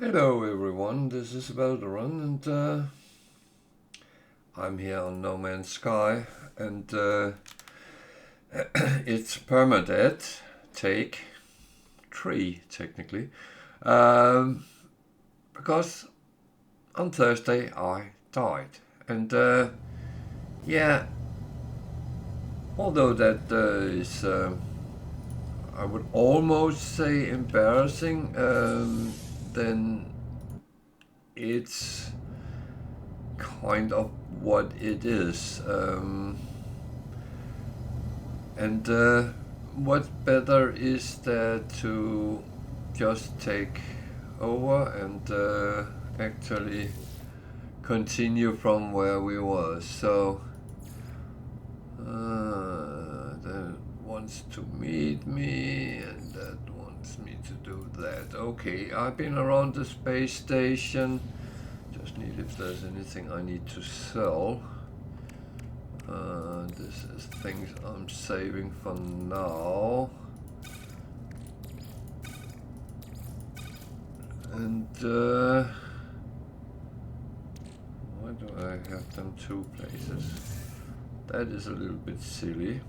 Hello everyone, this is Valderon and I'm here on No Man's Sky and it's Permadeath, take 3 technically, because on Thursday I died and yeah, although that is I would almost say embarrassing, then it's kind of what it is. And what better is there to just take over and actually continue from where we were. So that wants to meet me and that wants me to do that. Okay, I've been around the space station. Just need if there's anything I need to sell. This is things I'm saving for now. And why do I have them 2 places? That is a little bit silly.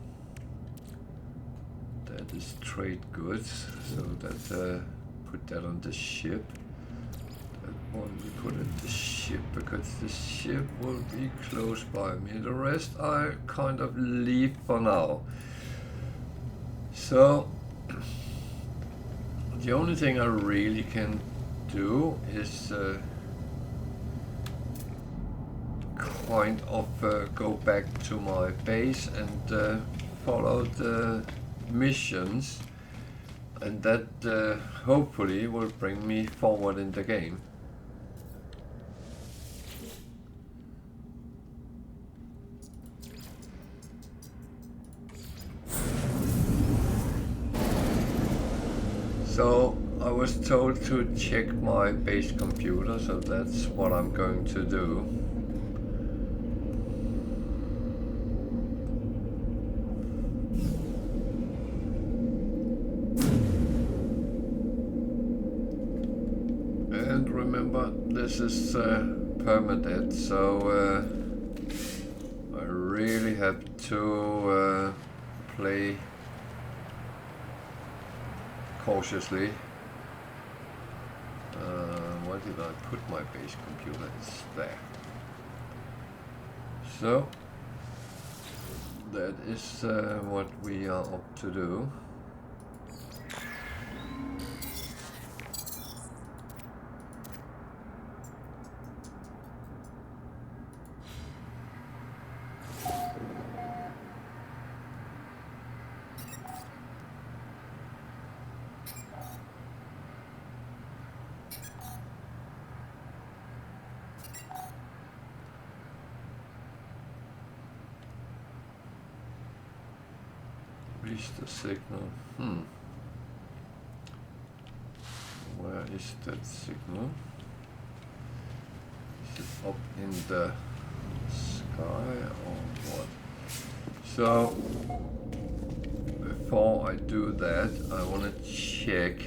That is trade goods, so that put that on the ship. That one we put in the ship because the ship will be close by me. The rest I kind of leave for now. So the only thing I really can do is kind of go back to my base and follow the missions, and that hopefully will bring me forward in the game. So I was told to check my base computer, so that's what I'm going to do. And remember, this is Permadeath, so I really have to play cautiously. Where did I put my base computer? It's there. So that is what we are up to do. Reach the signal. Where is that signal? Is it up in the sky or what? So before I do that, I want to check.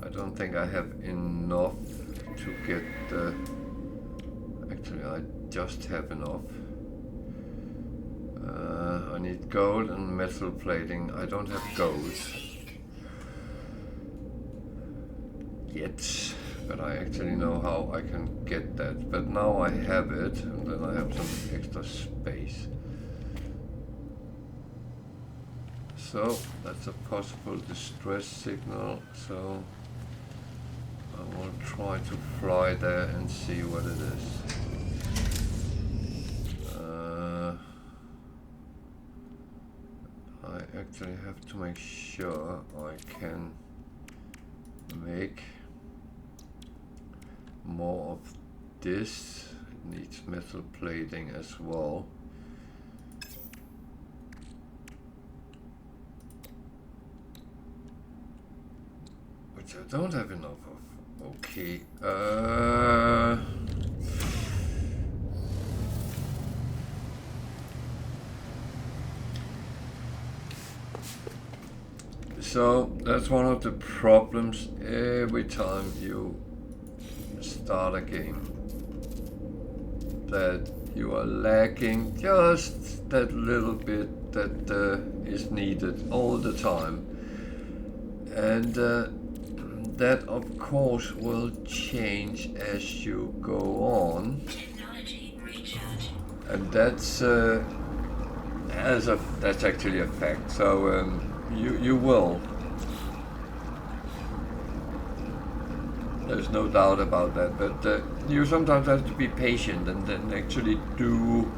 I don't think I have enough to get the... Actually, I just have enough. I need gold and metal plating. I don't have gold yet, but I actually know how I can get that. But now I have it, and then I have some extra space. So that's a possible distress signal. So I will try to fly there and see what it is. I actually have to make sure I can make more of this. It needs metal plating as well. Which I don't have enough of. Okay. So that's one of the problems every time you start a game, that you are lacking just that little bit that is needed all the time. And that of course will change as you go on. And that's actually a fact. So you will. There's no doubt about that, but you sometimes have to be patient and then actually do,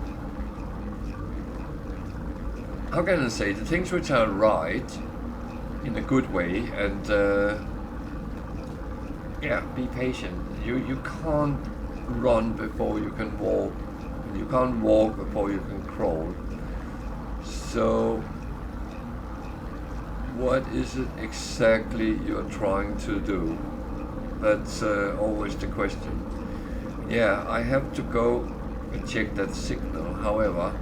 how can I say, the things which are right in a good way, and yeah, be patient. You can't run before you can walk, and you can't walk before you can crawl. So what is it exactly you're trying to do? That's always the question. Yeah, I have to go and check that signal. However,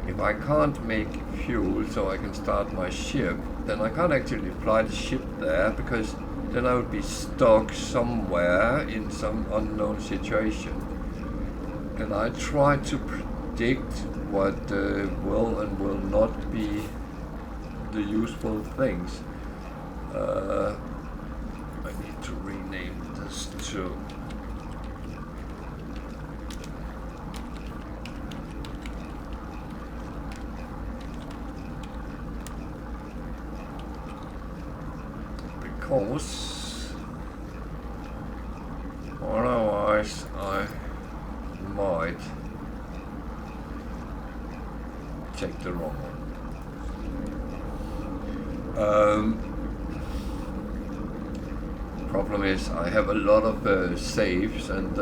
if I can't make fuel so I can start my ship, then I can't actually fly the ship there, because then I would be stuck somewhere in some unknown situation. And I try to predict what will and will not be the useful things. I need to rename this too. Because otherwise I might take the wrong one. Problem is, I have a lot of saves, and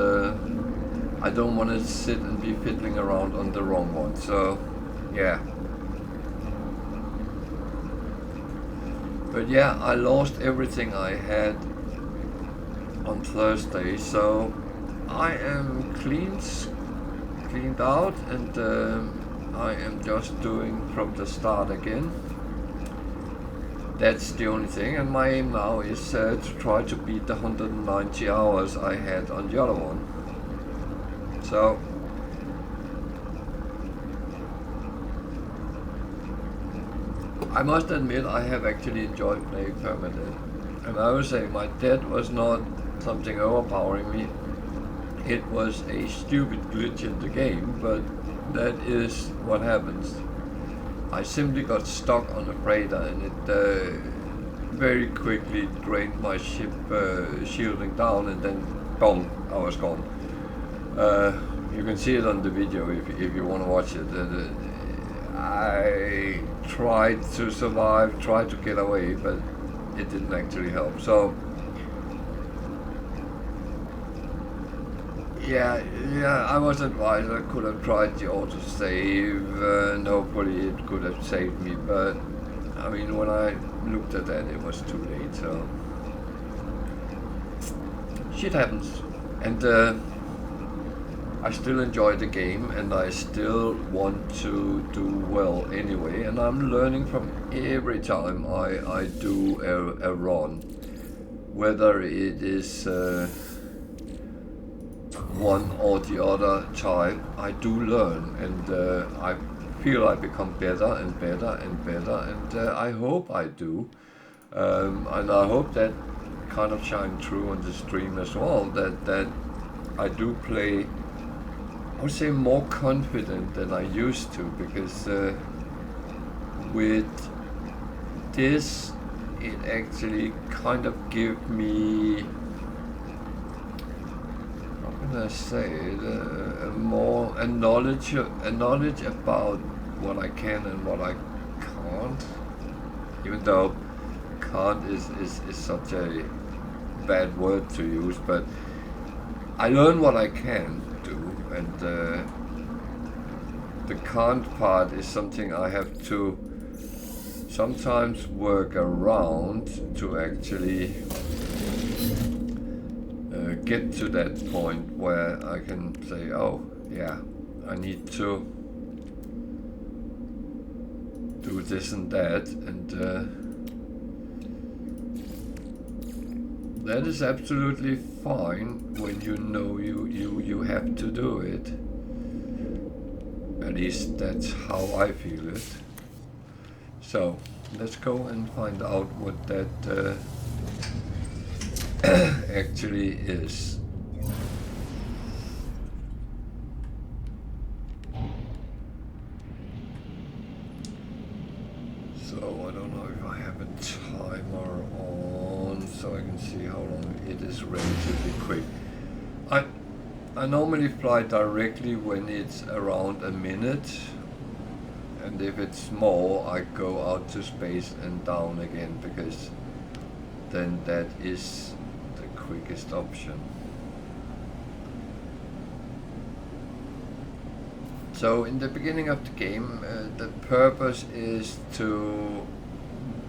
I don't want to sit and be fiddling around on the wrong one. So, yeah. But yeah, I lost everything I had on Thursday, so I am cleaned out, and I am just doing from the start again. That's the only thing, and my aim now is to try to beat the 190 hours I had on the other one. So I must admit I have actually enjoyed playing Permadeath, and I would say my death was not something overpowering me. It was a stupid glitch in the game, but that is what happens. I simply got stuck on a freighter, and it very quickly drained my ship shielding down, and then boom, I was gone. You can see it on the video if you want to watch it. I tried to survive, tried to get away, but it didn't actually help. So yeah, I was advised I could have tried the autosave, and hopefully it could have saved me, but I mean, when I looked at that, it was too late. So shit happens, and I still enjoy the game, and I still want to do well anyway, and I'm learning from every time I do a run, whether it is one or the other type. I do learn, and I feel I become better and better and better, and I hope I do, and I hope that kind of shine through on the stream as well, that I do play, I would say, more confident than I used to, because with this it actually kind of gives me, how can I say it, a knowledge about what I can and what I can't, even though can't is such a bad word to use, but I learn what I can do, and the can't part is something I have to sometimes work around to actually get to that point where I can say, oh yeah, I need to do this and that, and That is absolutely fine when you know you have to do it. At least that's how I feel it. So let's go and find out what that actually is. So I don't know if I have a timer on so I can see how long it is. Relatively quick. I normally fly directly when it's around a minute, and if it's more I go out to space and down again, because then that is the quickest option. So in the beginning of the game, the purpose is to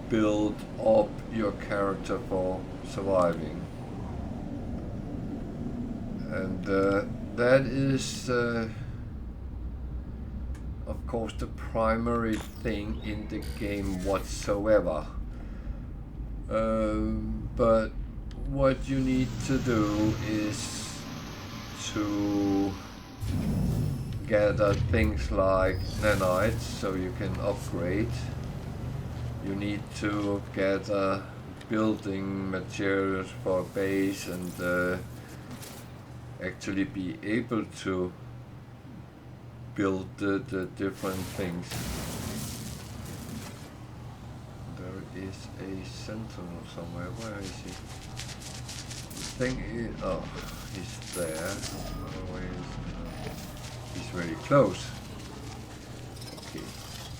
build up your character for surviving. And that is, of course, the primary thing in the game whatsoever. But what you need to do is to gather things like nanites so you can upgrade. You need to gather building materials for a base and actually be able to build the different things. There is a sentinel somewhere. Where is he? The thing is, oh, he's there. Where is he? He's very close. Okay.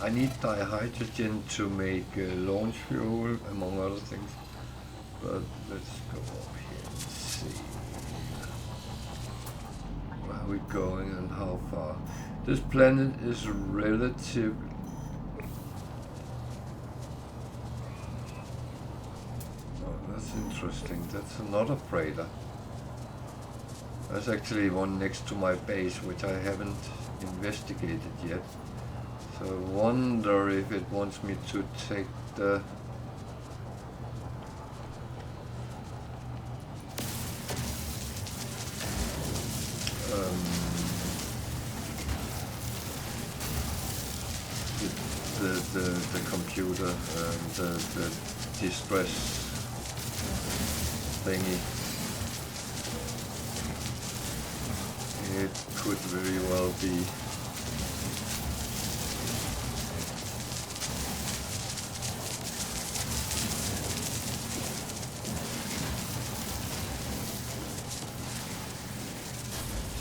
I need dihydrogen to make launch fuel, among other things. But let's go up here and see. Where are we going and how far? This planet is relative. Oh, that's interesting. That's another freighter. There's actually one next to my base, which I haven't investigated yet. So I wonder if it wants me to take the... the computer and the distress thingy. It could very well be.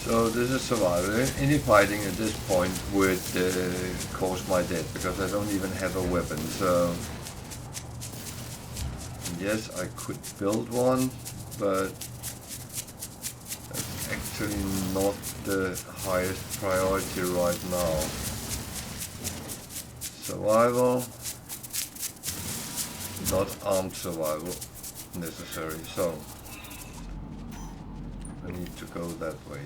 So this is survival. Any fighting at this point would cause my death, because I don't even have a weapon. So yes, I could build one, but that's actually not the highest priority right now. Survival, not armed survival necessary. So I need to go that way.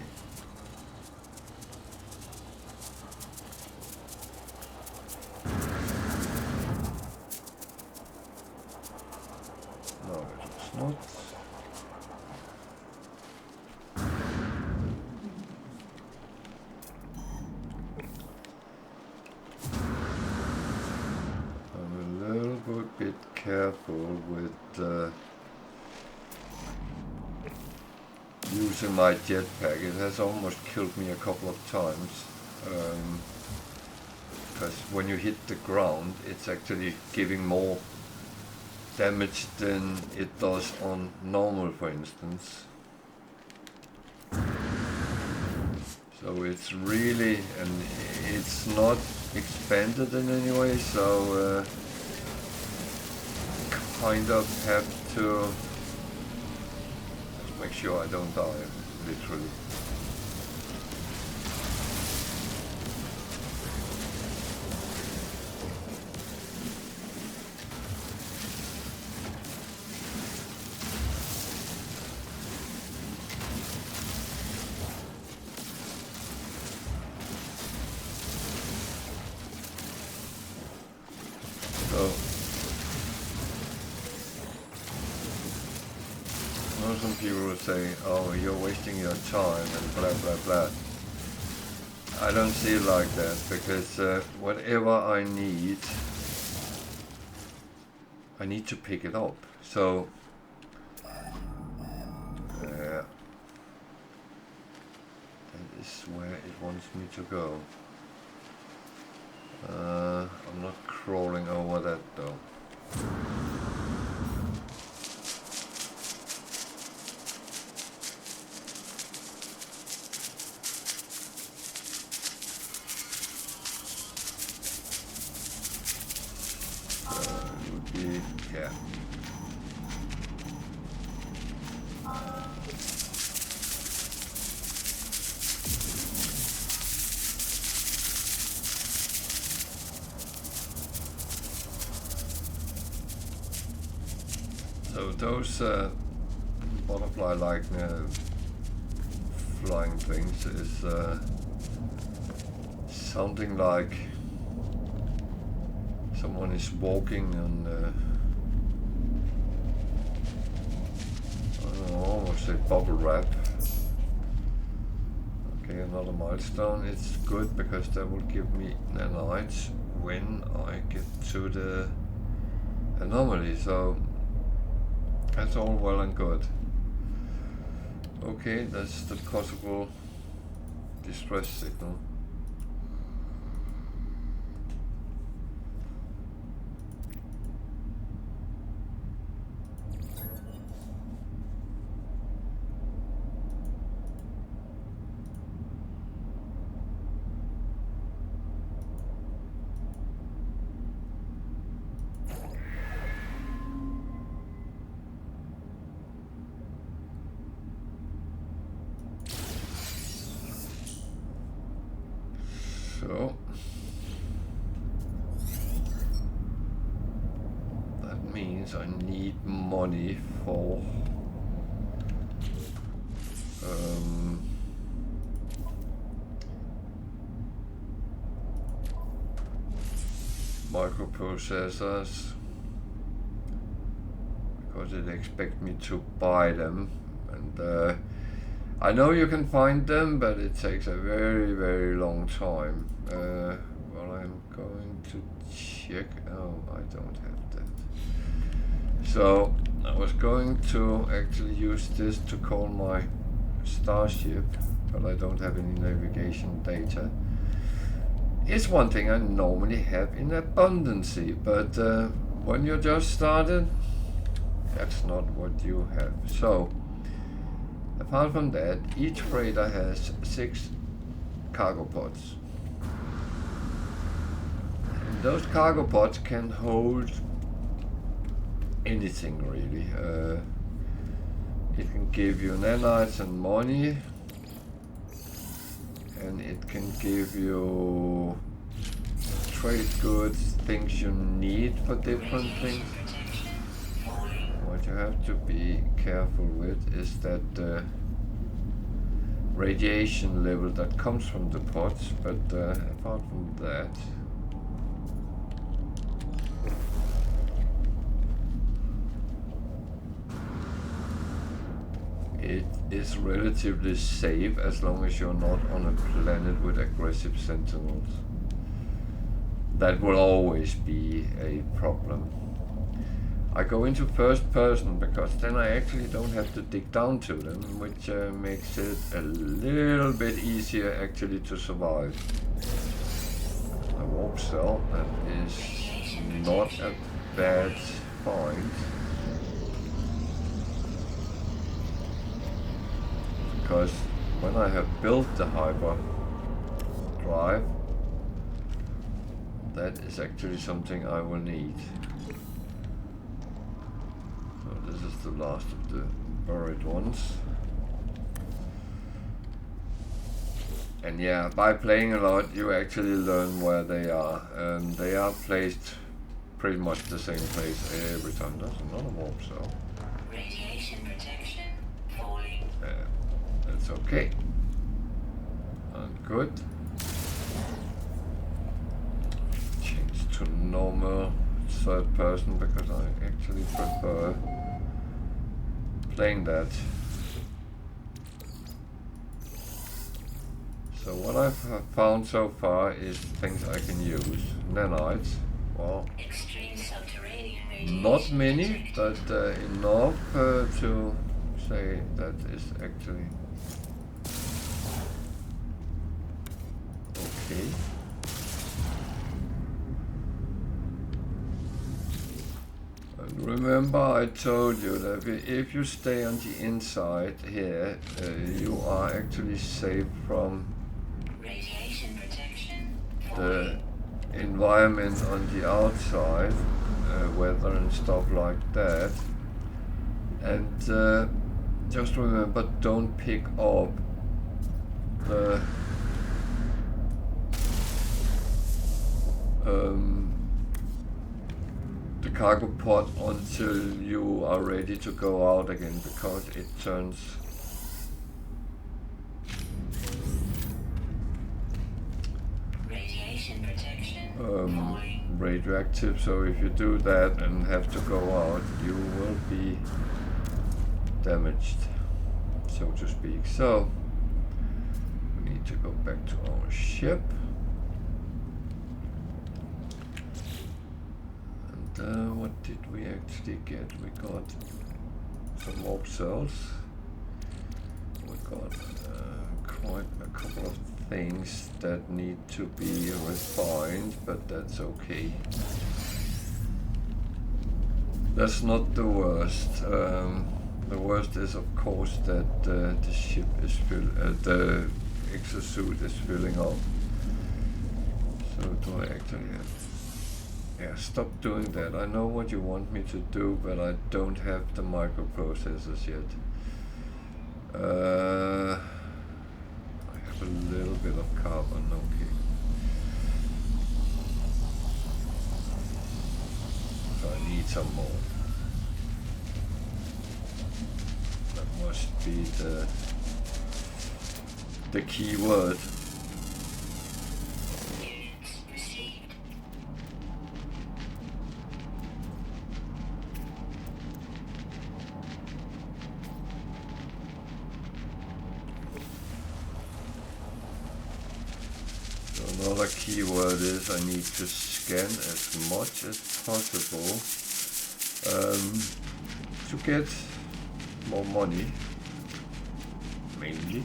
Using my jetpack. It has almost killed me a couple of times, because when you hit the ground it's actually giving more damage than it does on normal, for instance. So it's really, and it's not expanded in any way, so kind of have to make sure I don't die, literally. know some people will say, oh, you're wasting your time and blah blah blah. I don't see it like that, because whatever I need to pick it up. So that is where it wants me to go. I'm not crawling over that though. It would be, yeah. So those butterfly-like flying things is something like someone is walking on, I don't know, almost say bubble wrap. Okay, another milestone. It's good because that will give me nanites when I get to the anomaly. So that's all well and good. Okay, that's the possible distress signal. So that means I need money for microprocessors, because it expects me to buy them, and I know you can find them, but it takes a very, very long time. Well, I'm going to check. Oh, I don't have that. So I was going to actually use this to call my starship, but I don't have any navigation data. It's one thing I normally have in abundancy, but when you're just started, that's not what you have. So apart from that, each freighter has 6 cargo pods. And those cargo pods can hold anything really. It can give you nanites and money, and it can give you trade goods, things you need for different things. What you have to be careful with is that the radiation level that comes from the pods, but apart from that, it is relatively safe as long as you're not on a planet with aggressive sentinels. That will always be a problem. I go into first person because then I actually don't have to dig down to them, which makes it a little bit easier actually to survive. A warp cell, that is not a bad find. Because when I have built the hyper drive, that is actually something I will need. So this is the last of the buried ones. And yeah, by playing a lot, you actually learn where they are. They are placed pretty much the same place every time. That's another warp cell. Radiation protection falling. That's okay. And good. Change to normal third person because I actually prefer explain that. So what I've found so far is things I can use. Nanites, well, Extreme subterranean radiation not many, detected. but enough to say that is actually okay. And remember I told you that if you stay on the inside here, you are actually safe from Radiation protection. the Falling. environment on the outside, weather and stuff like that. And just remember, don't pick up the cargo pod until you are ready to go out again, because it turns Radiation protection. Falling. radioactive. So if you do that and have to go out, you will be damaged, so to speak. So we need to go back to our ship. And what did we actually get? We got some warp cells. We got quite a couple of things that need to be refined, but that's okay. That's not the worst. The worst is, of course, that the ship is the exosuit is filling up. So do I actually have? Yeah, stop doing that. I know what you want me to do, but I don't have the microprocessors yet. I have a little bit of carbon, okay. So I need some more. That must be the key word. Units received. So another key word is I need to scan as much as possible to get more money, mainly.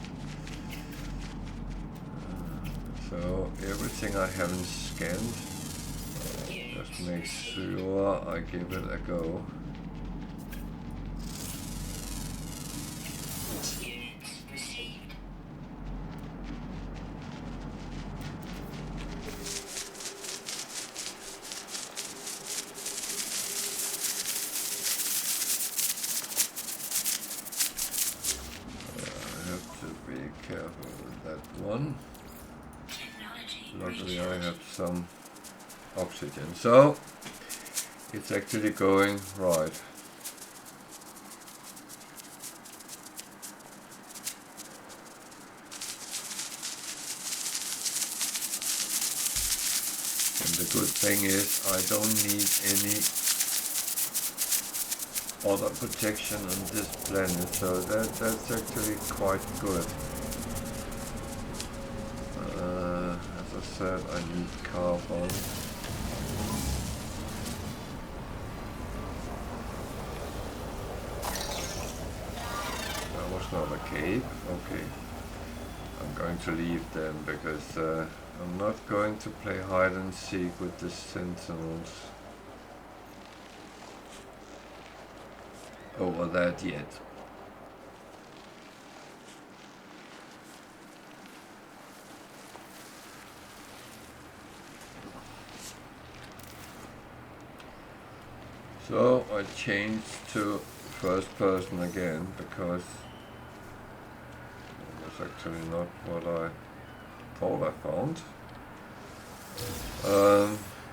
So everything I haven't scanned, just make sure I give it a go. Units received. I have to be careful with that one. Technology Luckily I recharge. have some oxygen, so it's actually going right. And the good thing is I don't need any other protection on this planet, so that's actually quite good. As I said, I need carbon. That was not a cave. Okay. I'm going to leave them because I'm not going to play hide and seek with the sentinels over that yet. So I changed to first person again because it was actually not what I thought I found.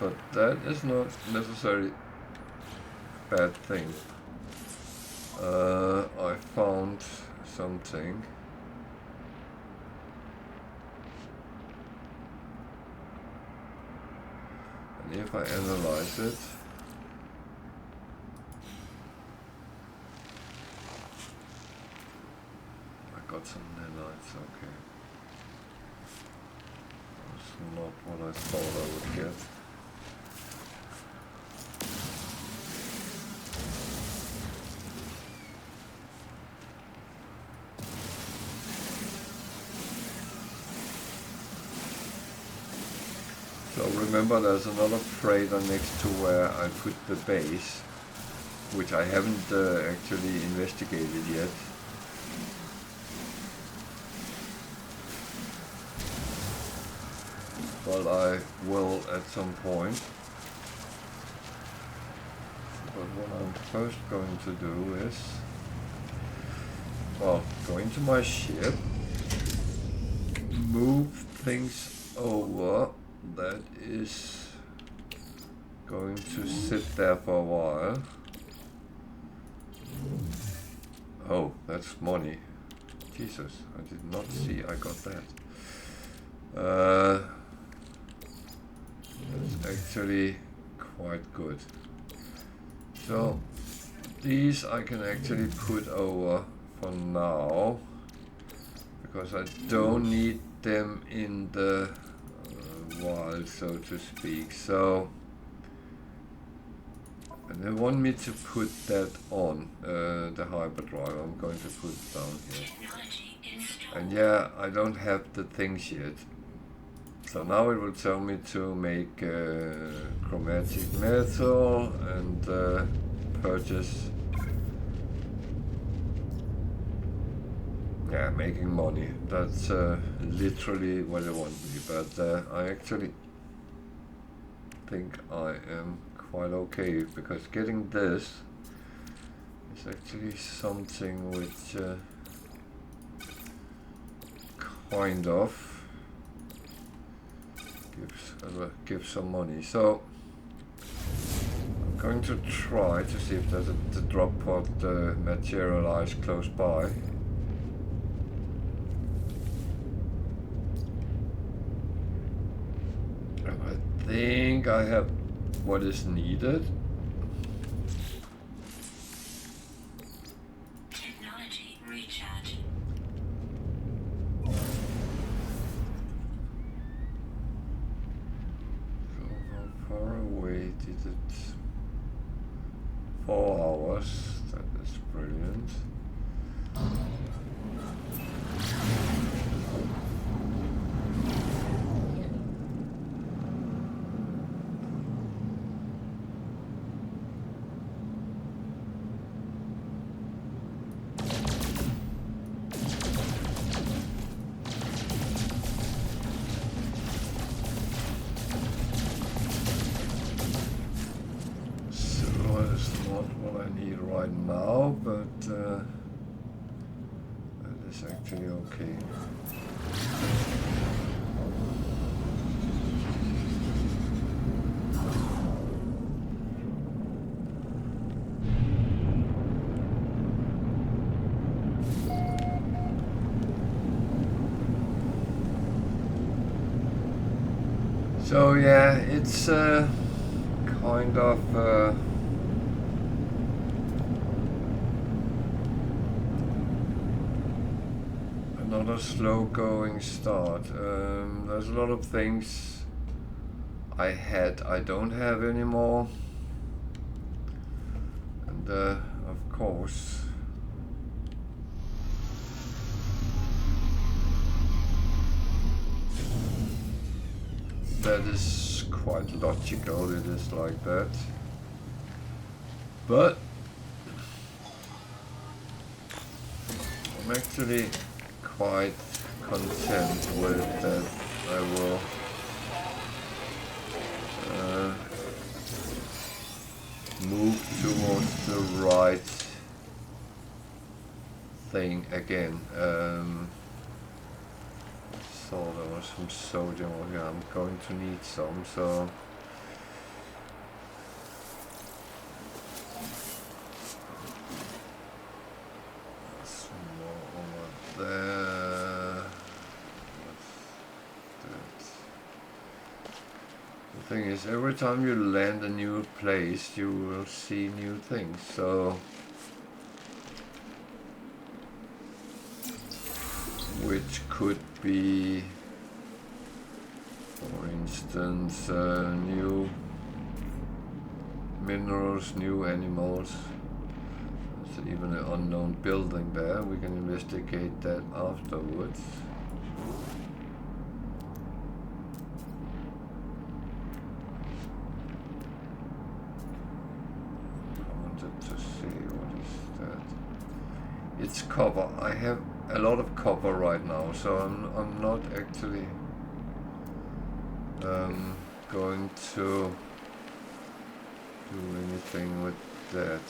But that is not necessarily a bad thing. I found something. And if I analyze it, got some nanites, okay. That's not what I thought I would get. So remember, there's another freighter next to where I put the base, which I haven't actually investigated yet. But I will at some point. But what I'm first going to do is, well, go into my ship, move things over. That is going to sit there for a while. Oh, that's money. Jesus, I did not see I got that. That's actually quite good. So these I can actually put over for now, because I don't need them in the wild, so to speak. So, and they want me to put that on the hyperdrive. I'm going to put it down here. And yeah, I don't have the things yet. So now it will tell me to make chromatic metal and purchase. Yeah, making money. That's literally what they want me. But I actually think I am quite okay, because getting this is actually something which kind of gives some money. So I'm going to try to see if there's the drop pod materialize close by. I think I have what is needed. Technology recharge. So how far away did it? 4 hours. That is brilliant. Okay. So yeah, it's kind of another slow going start. There's a lot of things I don't have anymore, and of course that is quite logical. It is like that, but I'm actually quite content with that. I will move towards the right thing again. So there was some sodium over here. I'm going to need some, so some more over there. What's that? The thing is, every time you land a new place, you will see new things. So which could be, for instance, new minerals, new animals. There's even an unknown building there. We can investigate that afterwards. I wanted to see, what is that? It's copper. I have a lot of copper right now, so I'm not actually going to do anything with that.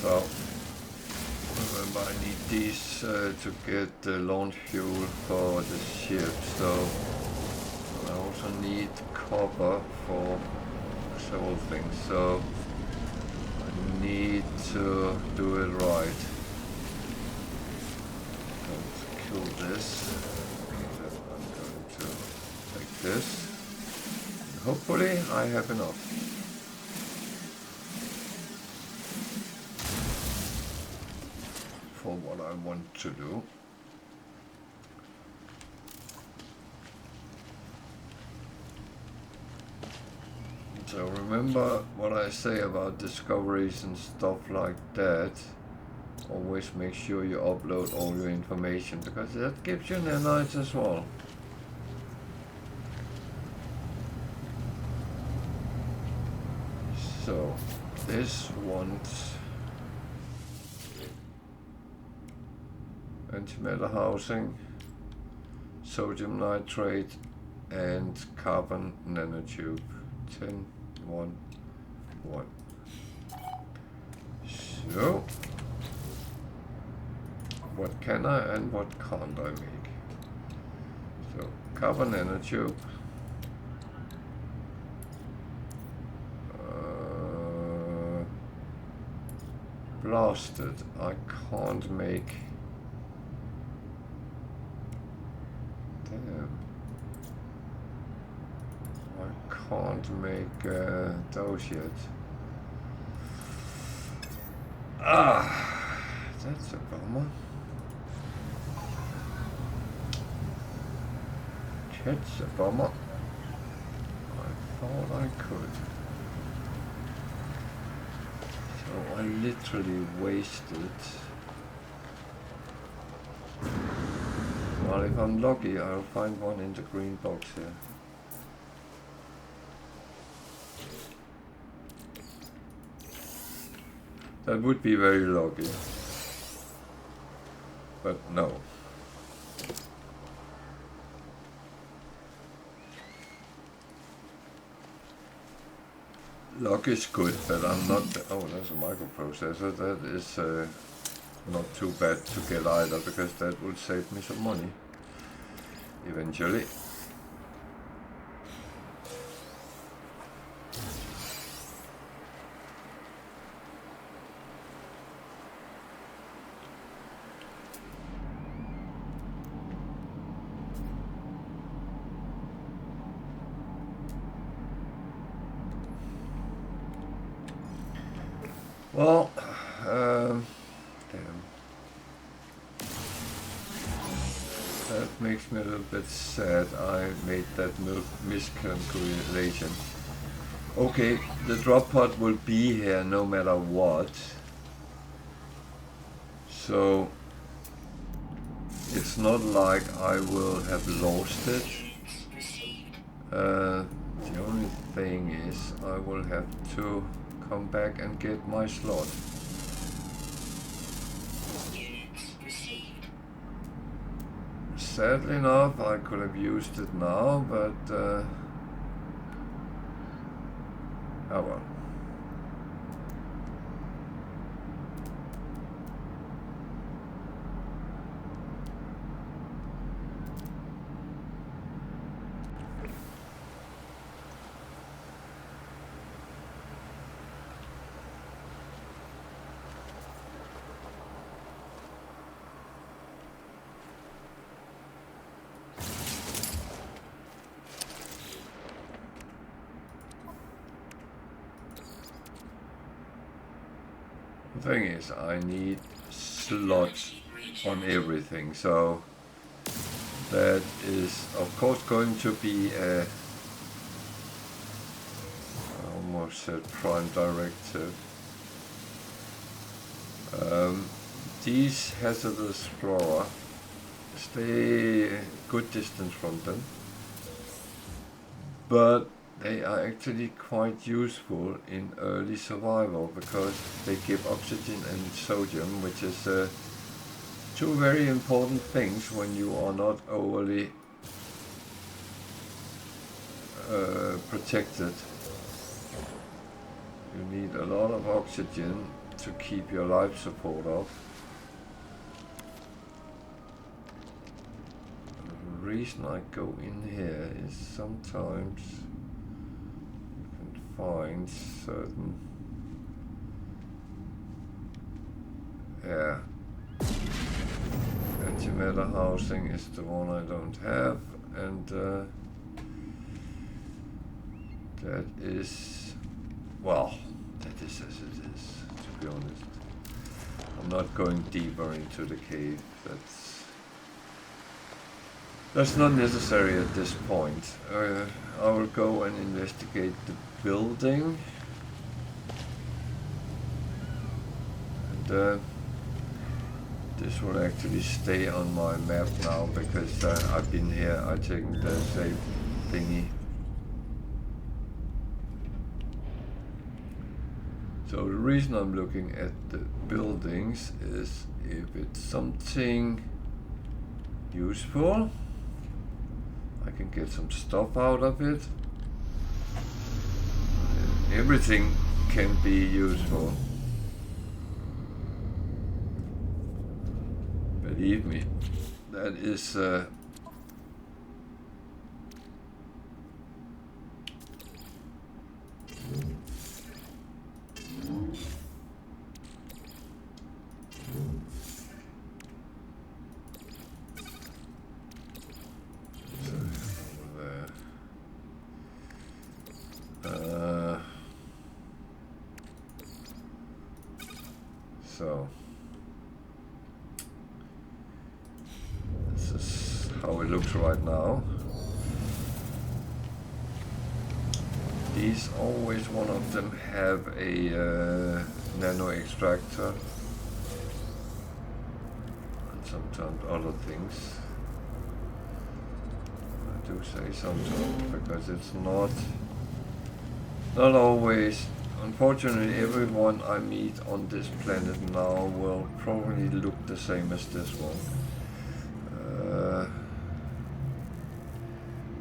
So remember, I need these to get the launch fuel for the ship. So I also need copper for several things, so I need to do it right. Let's kill this. Then I'm going to take this. And hopefully I have enough. For what I want to do. So remember what I say about discoveries and stuff like that. Always make sure you upload all your information, because that gives you nanites as well. So this wants antimatter housing, sodium nitrate, and carbon nanotube. 10, 1, 1. So, what can I and what can't I make? So, carbon nanotube. Blasted. I can't make. Damn. I can't make those yet. Ah, that's a bummer. That's a bummer. I thought I could. So I literally wasted. Well, if I'm lucky, I'll find one in the green box here. That would be very lucky. But no. Luck is good, but I'm not. Oh, there's a microprocessor. That is not too bad to get either, because that will save me some money eventually. Well, damn. That makes me a little bit sad. I made that miscalculation. Okay, the drop pod will be here no matter what. So it's not like I will have lost it. The only thing is I will have to come back and get my slot. Sadly enough, I could have used it now, but oh well. The thing is, I need slots on everything, so that is of course going to be a, I almost said prime directive. These hazardous flora, stay a good distance from them, but they are actually quite useful in early survival because they give oxygen and sodium, which is two very important things when you are not overly protected. You need a lot of oxygen to keep your life support up. The reason I go in here is sometimes you can find certain, antimatter housing is the one I don't have, and that is, well, that is as it is, to be honest. I'm not going deeper into the cave. That's not necessary at this point. I will go and investigate the building. And this will actually stay on my map now because I've been here. I've taken the save thingy. So the reason I'm looking at the buildings is if it's something useful, I can get some stuff out of it. Everything can be useful. Believe me, that is so this is how it looks right now. These, always one of them have a nano extractor and sometimes other things. I do say sometimes because it's not always. Unfortunately, everyone I meet on this planet now will probably look the same as this one,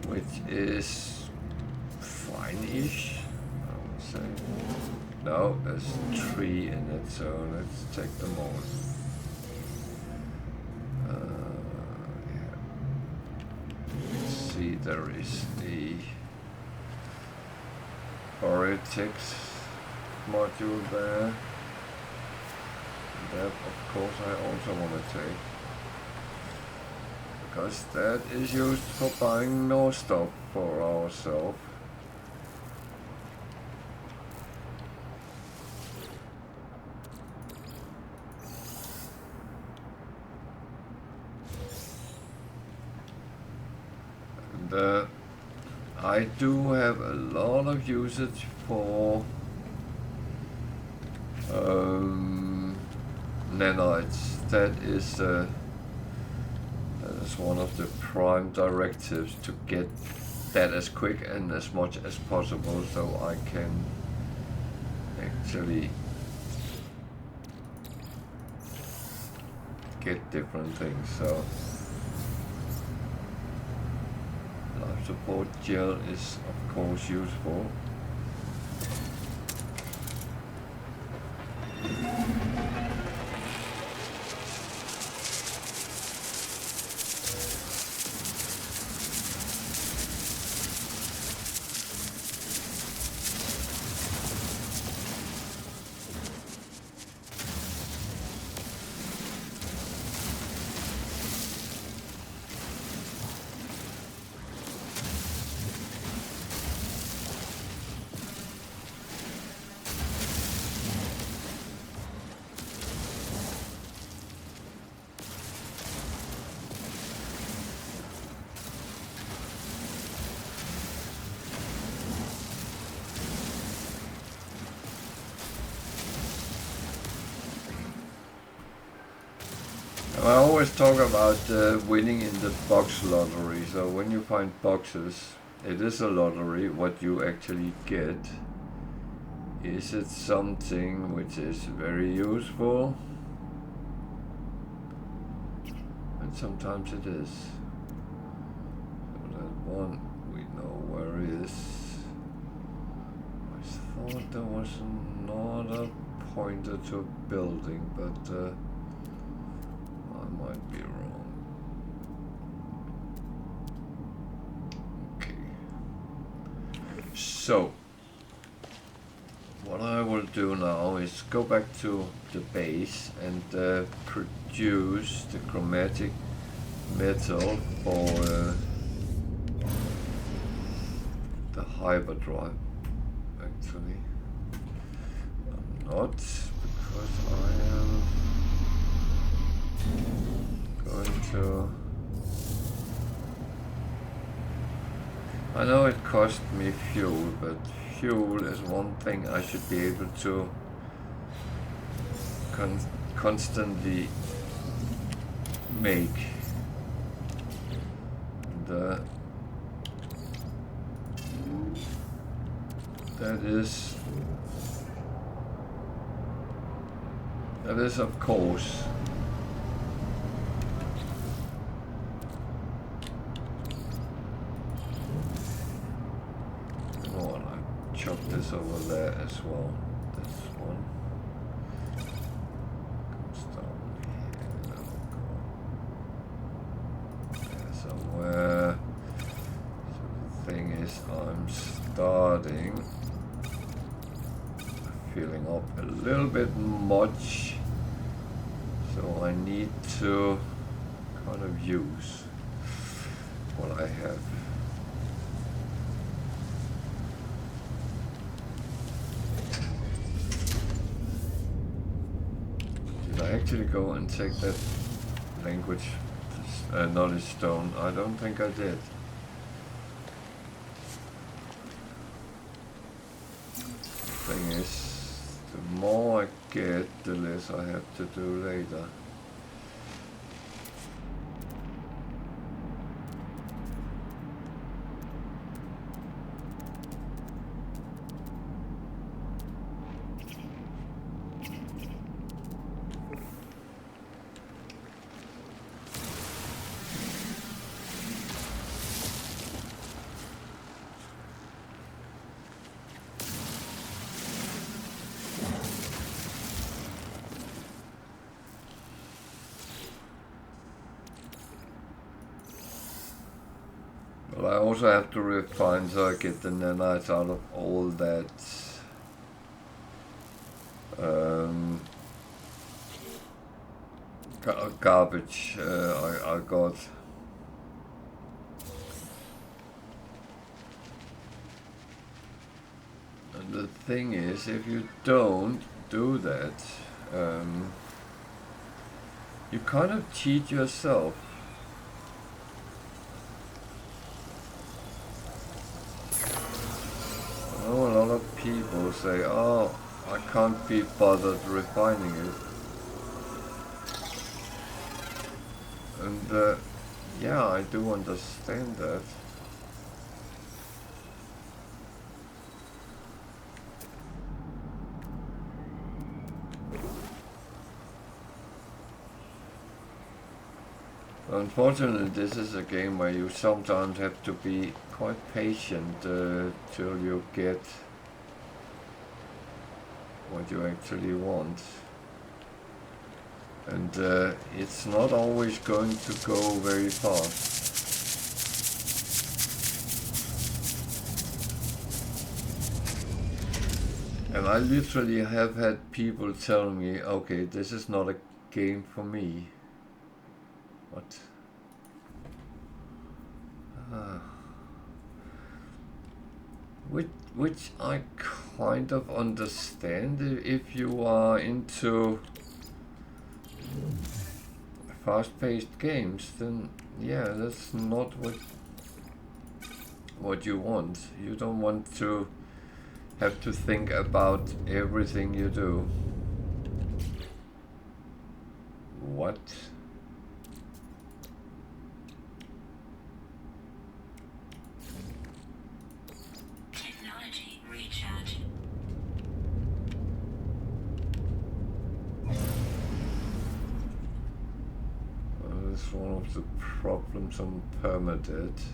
which is fine-ish, I would say. No, there's 3 in it, so let's take them all. Yeah. Let's see, there is a Artemis module there. That, of course, I also want to take, because that is used for buying more stuff for ourselves. And I do have a lot of usage for nanites. That is one of the prime directives, to get that as quick and as much as possible, so I can actually get different things. So life support gel is of course useful. I always talk about winning in the box lottery. So when you find boxes, it is a lottery. What you actually get, is it something which is very useful? And sometimes it is. So that one we know where it is. I thought there was another pointer to a building, but I might be wrong. Okay. So what I will do now is go back to the base and produce the chromatic metal for the hyperdrive. Actually, I'm not, because I am going to... I know it cost me fuel, but fuel is one thing I should be able to constantly make. And, that is of course chop this over there as well. This one comes down here. Now go there somewhere. So the thing is, I'm starting filling up a little bit much. So I need to kind of use what I have. I actually go and take that language knowledge stone? I don't think I did. Thing is, the more I get, the less I have to do later. Well, I also have to refine so I get the nanites out of all that garbage I got. And the thing is, if you don't do that, you kind of cheat yourself. I know a lot of people say, oh, I can't be bothered refining it. And yeah, I do understand that. Unfortunately, this is a game where you sometimes have to be quite patient till you get what you actually want. And it's not always going to go very fast. And I literally have had people tell me, okay, this is not a game for me. What? Which I kind of understand. If you are into fast-paced games, then yeah, that's not what you want. You don't want to have to think about everything you do. What? That's one of the problems on Permadeath.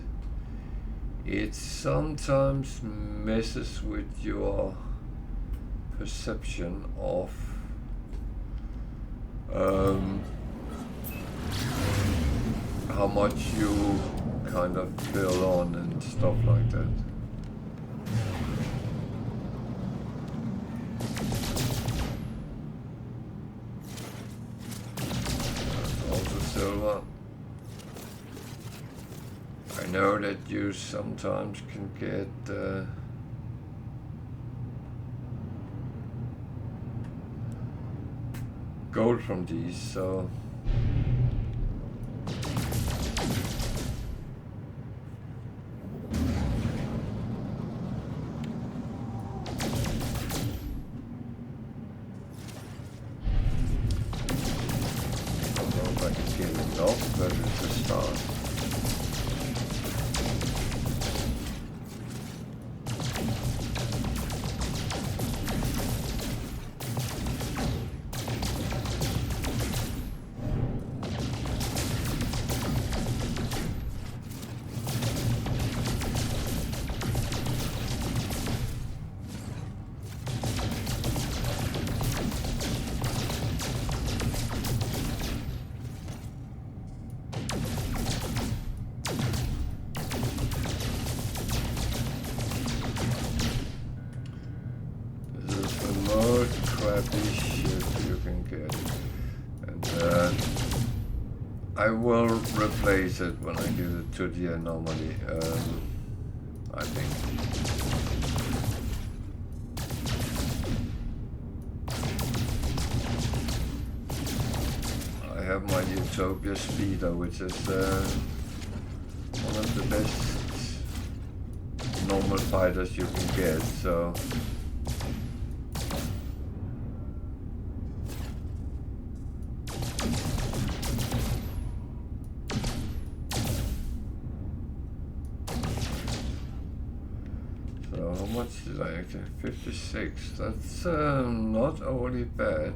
It sometimes messes with your perception of how much you kind of fill on and stuff like that. Also silver. I know that you sometimes can get gold from these, so but it's a start. I will replace it when I give it to the anomaly, I think. I have my Utopia Speeder, which is one of the best normal fighters you can get, so... How much did I actually? 56. That's not overly bad.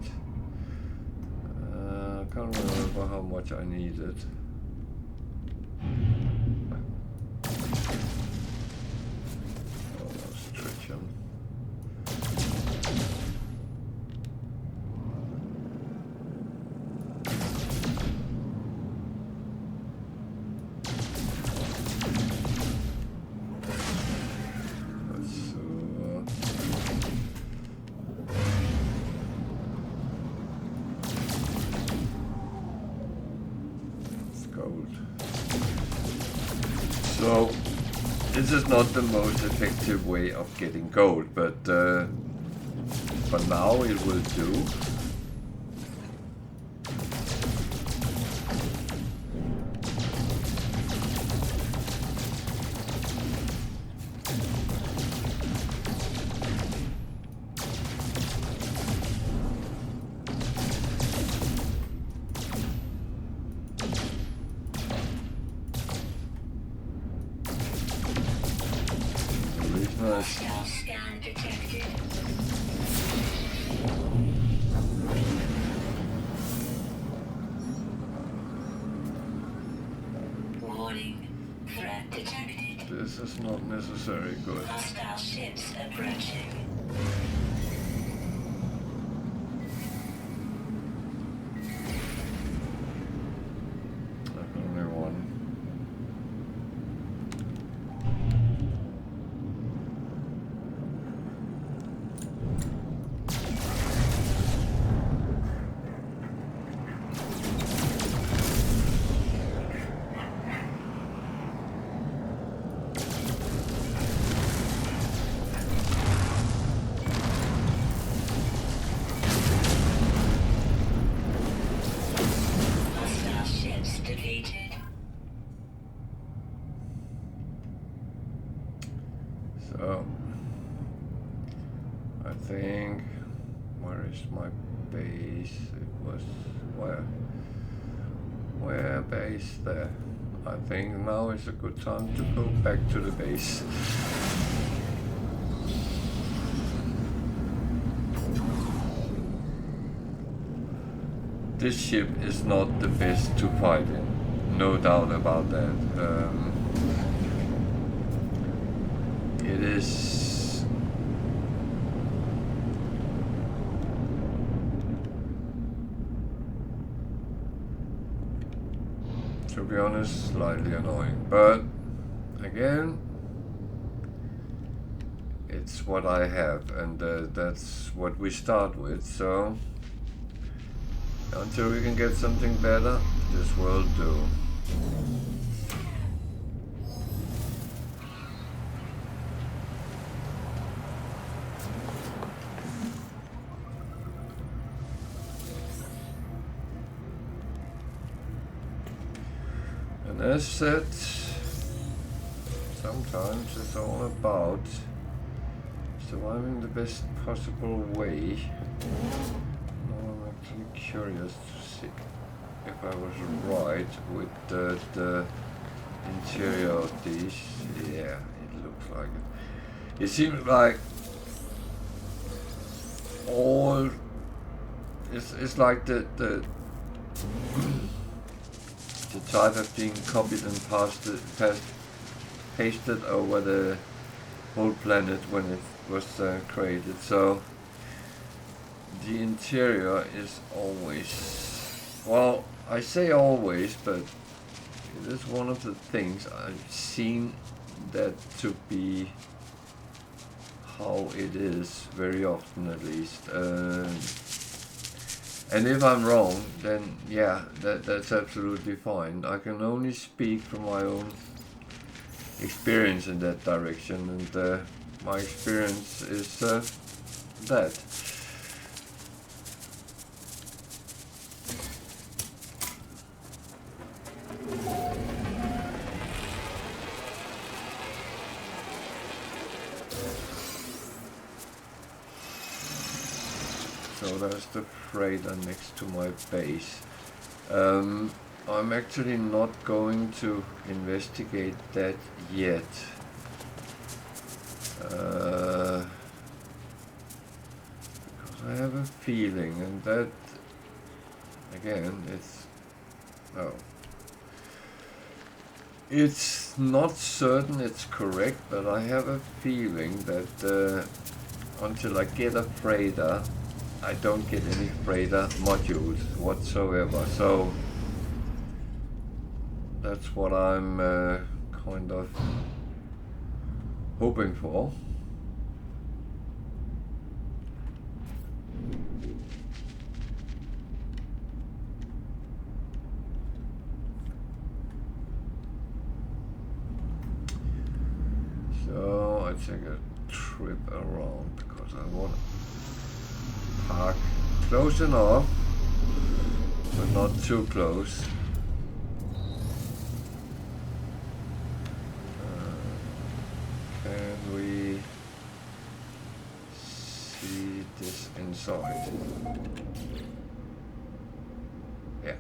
I can't remember how much I needed. Almost tritium. So, this is not the most effective way of getting gold, but for now it will do. Scan detected. Warning. Threat detected. This is not necessarily good. Hostile ships approaching. So, I think, where is my base? It was, where base there? I think now is a good time to go back to the base. This ship is not the best to fight in. no doubt about that. It is to be honest slightly annoying, but again it's what I have, and that's what we start with, so until we can get something better, this will do. And as said, sometimes it's all about surviving the best possible way. Now I'm actually curious to see if I was right with the interior of these. Yeah, it looks like it. It seems like all it's like the type of being copied and pasted over the whole planet when it was created. So the interior is always, well, I say always, but it is one of the things I've seen that to be how it is very often, at least. And if I'm wrong, then yeah, that's absolutely fine. I can only speak from my own experience in that direction, and my experience is that. So there's the freighter next to my base. I'm actually not going to investigate that yet. Because I have a feeling, and that, again, it's not certain it's correct, but I have a feeling that until I get a freighter, I don't get any freighter modules whatsoever. So that's what I'm kind of hoping for. So I take a trip around because I want to park close enough, but not too close. Can we see this inside? Yeah.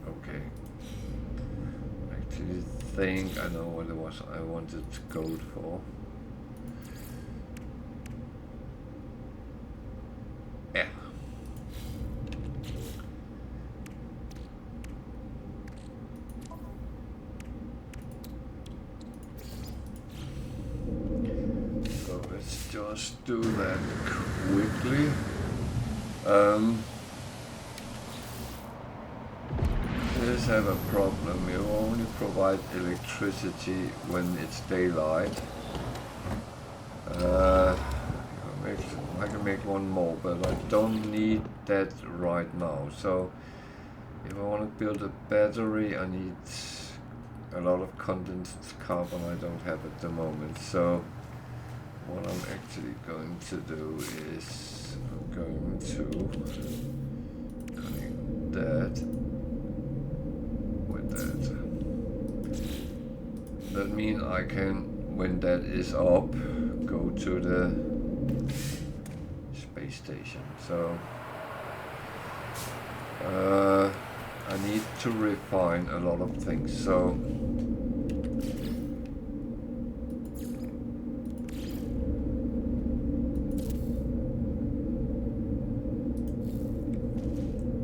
Okay. I actually think I know what it was I wanted code for. Yeah. So let's just do that quickly. This have a problem. You only provide electricity when it's daylight. I can make one more, but I don't need that right now. So if I want to build a battery, I need a lot of condensed carbon I don't have at the moment. So what I'm actually going to do is I'm going to connect that with that. That means I can, when that is up, go to the space station. So I need to refine a lot of things. So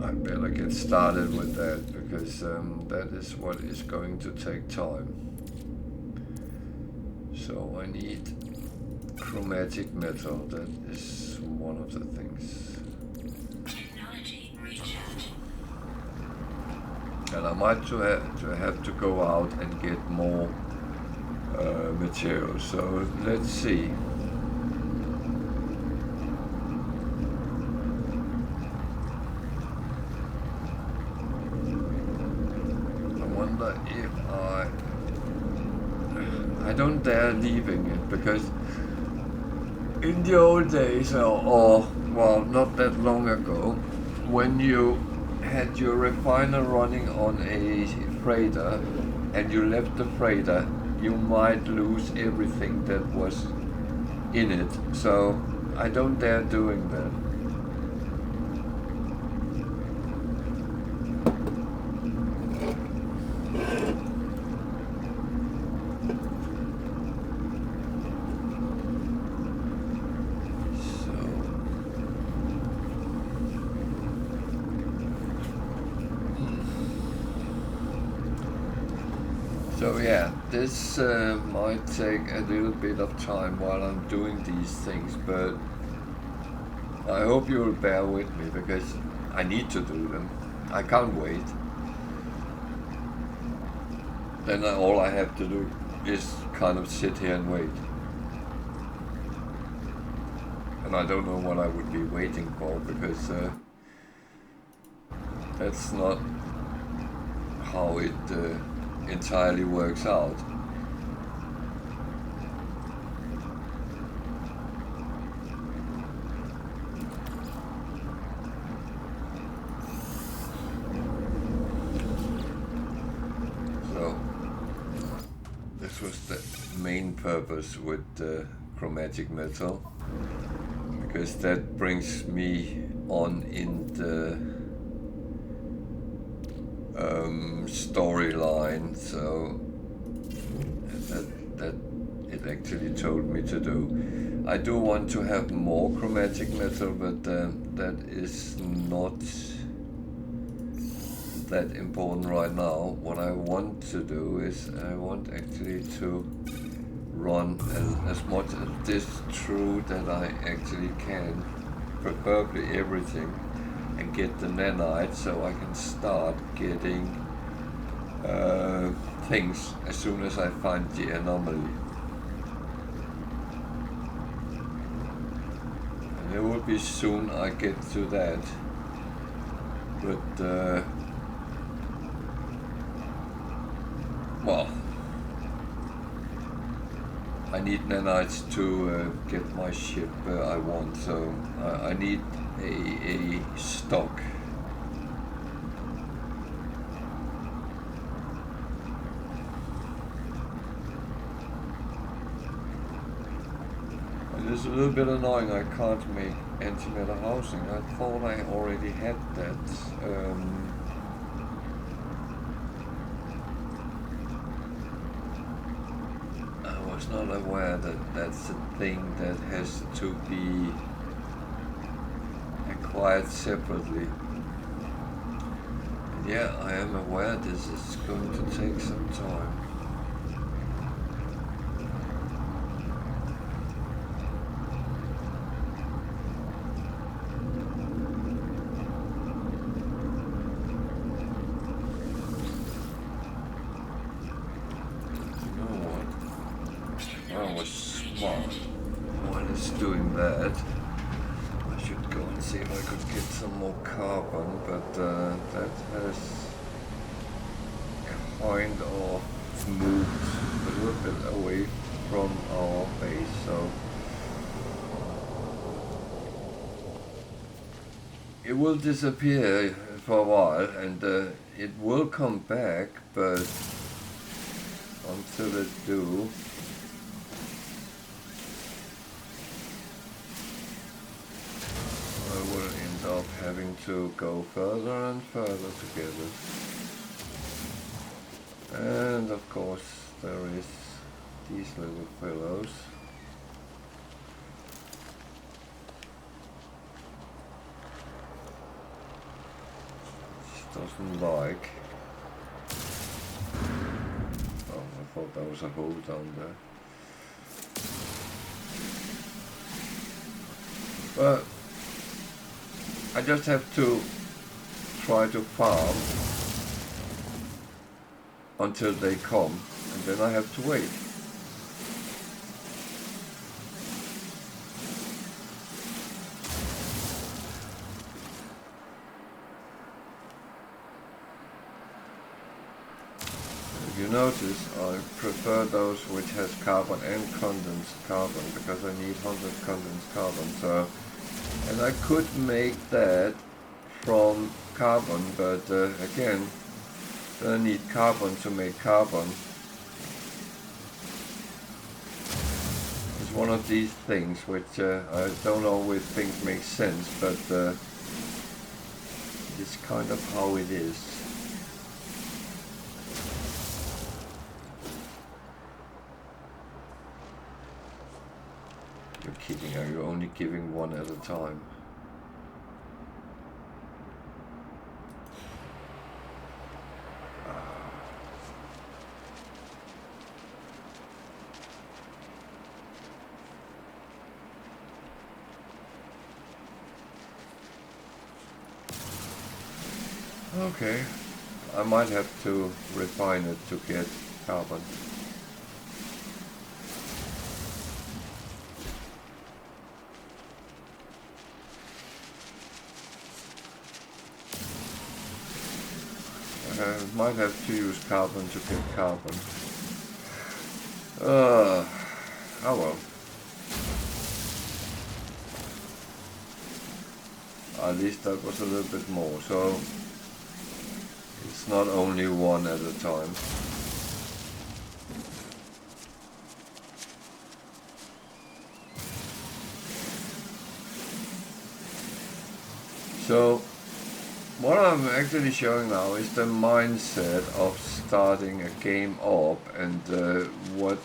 I better get started with that, because that is what is going to take time. So I need chromatic metal, that is one of the things. Technology recharge. And I might have to go out and get more material, so let's see. If I don't dare leaving it, because in the old days, or well, not that long ago, when you had your refiner running on a freighter and you left the freighter, you might lose everything that was in it. So I don't dare doing that. So yeah, this might take a little bit of time while I'm doing these things, but I hope you will bear with me, because I need to do them. I can't wait. Then all I have to do is kind of sit here and wait. And I don't know what I would be waiting for, because that's not how it entirely works out. So this was the main purpose with chromatic metal, because that brings me on in the storyline, so that it actually told me to do. I do want to have more chromatic metal, but that is not that important right now. What I want to do is I want actually to run as much of this through that I actually can, preferably everything, and get the nanite, so I can start getting things as soon as I find the anomaly. And it will be soon I get to that, but well, I need nanites to get my ship I want, so I need a stock. It is a little bit annoying I can't make antimatter housing. I thought I already had that. I was not aware that that's a thing that has to be acquired separately. And yeah, I am aware this is going to take some time. Carbon, but that has kind of moved a little bit away from our base, so it will disappear for a while, and it will come back, but until it do, I will end up having to go further and further together. And of course there is these little fellows. doesn't like. Oh, I thought there was a hole down there. But I just have to try to farm until they come, and then I have to wait. If you notice, I prefer those which has carbon and condensed carbon, because I need 100 condensed carbon. So, and I could make that from carbon, but again, I need carbon to make carbon. It's one of these things which I don't always think makes sense, but it's kind of how it is. You're kidding, are you only giving one at a time? Okay, I might have to refine it to get carbon. I might have to use carbon to get carbon. Oh well. At least that was a little bit more, so it's not only one at a time. So what I'm actually showing now is the mindset of starting a game up, and what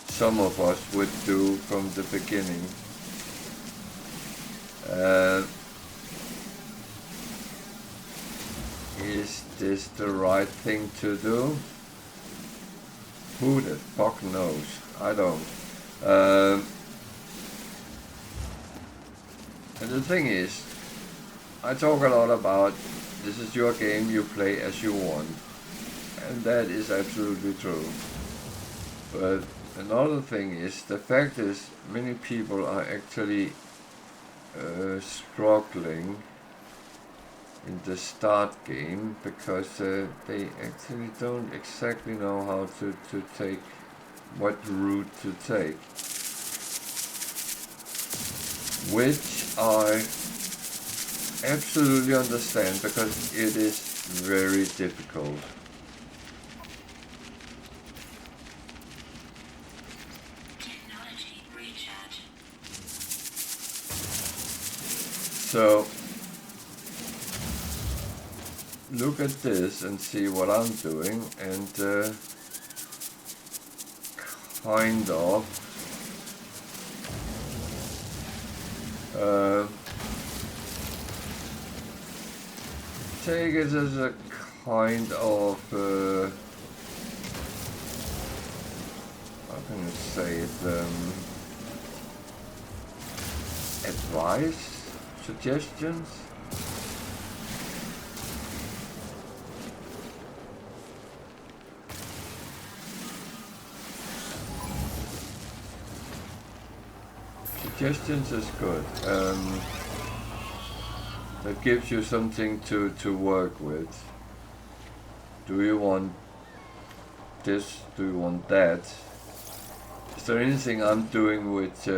some of us would do from the beginning. Is this the right thing to do? Who the fuck knows? I don't. And the thing is, I talk a lot about this is your game, you play as you want. And that is absolutely true. But another thing is, the fact is, many people are actually struggling in the start game because they actually don't exactly know how to take, what route to take. Which I absolutely understand, because it is very difficult. Technology recharge. So look at this and see what I'm doing, and kind of take it as a kind of how can I say it, advice, suggestions. Suggestions is good. That gives you something to work with. Do you want this? Do you want that? Is there anything I'm doing which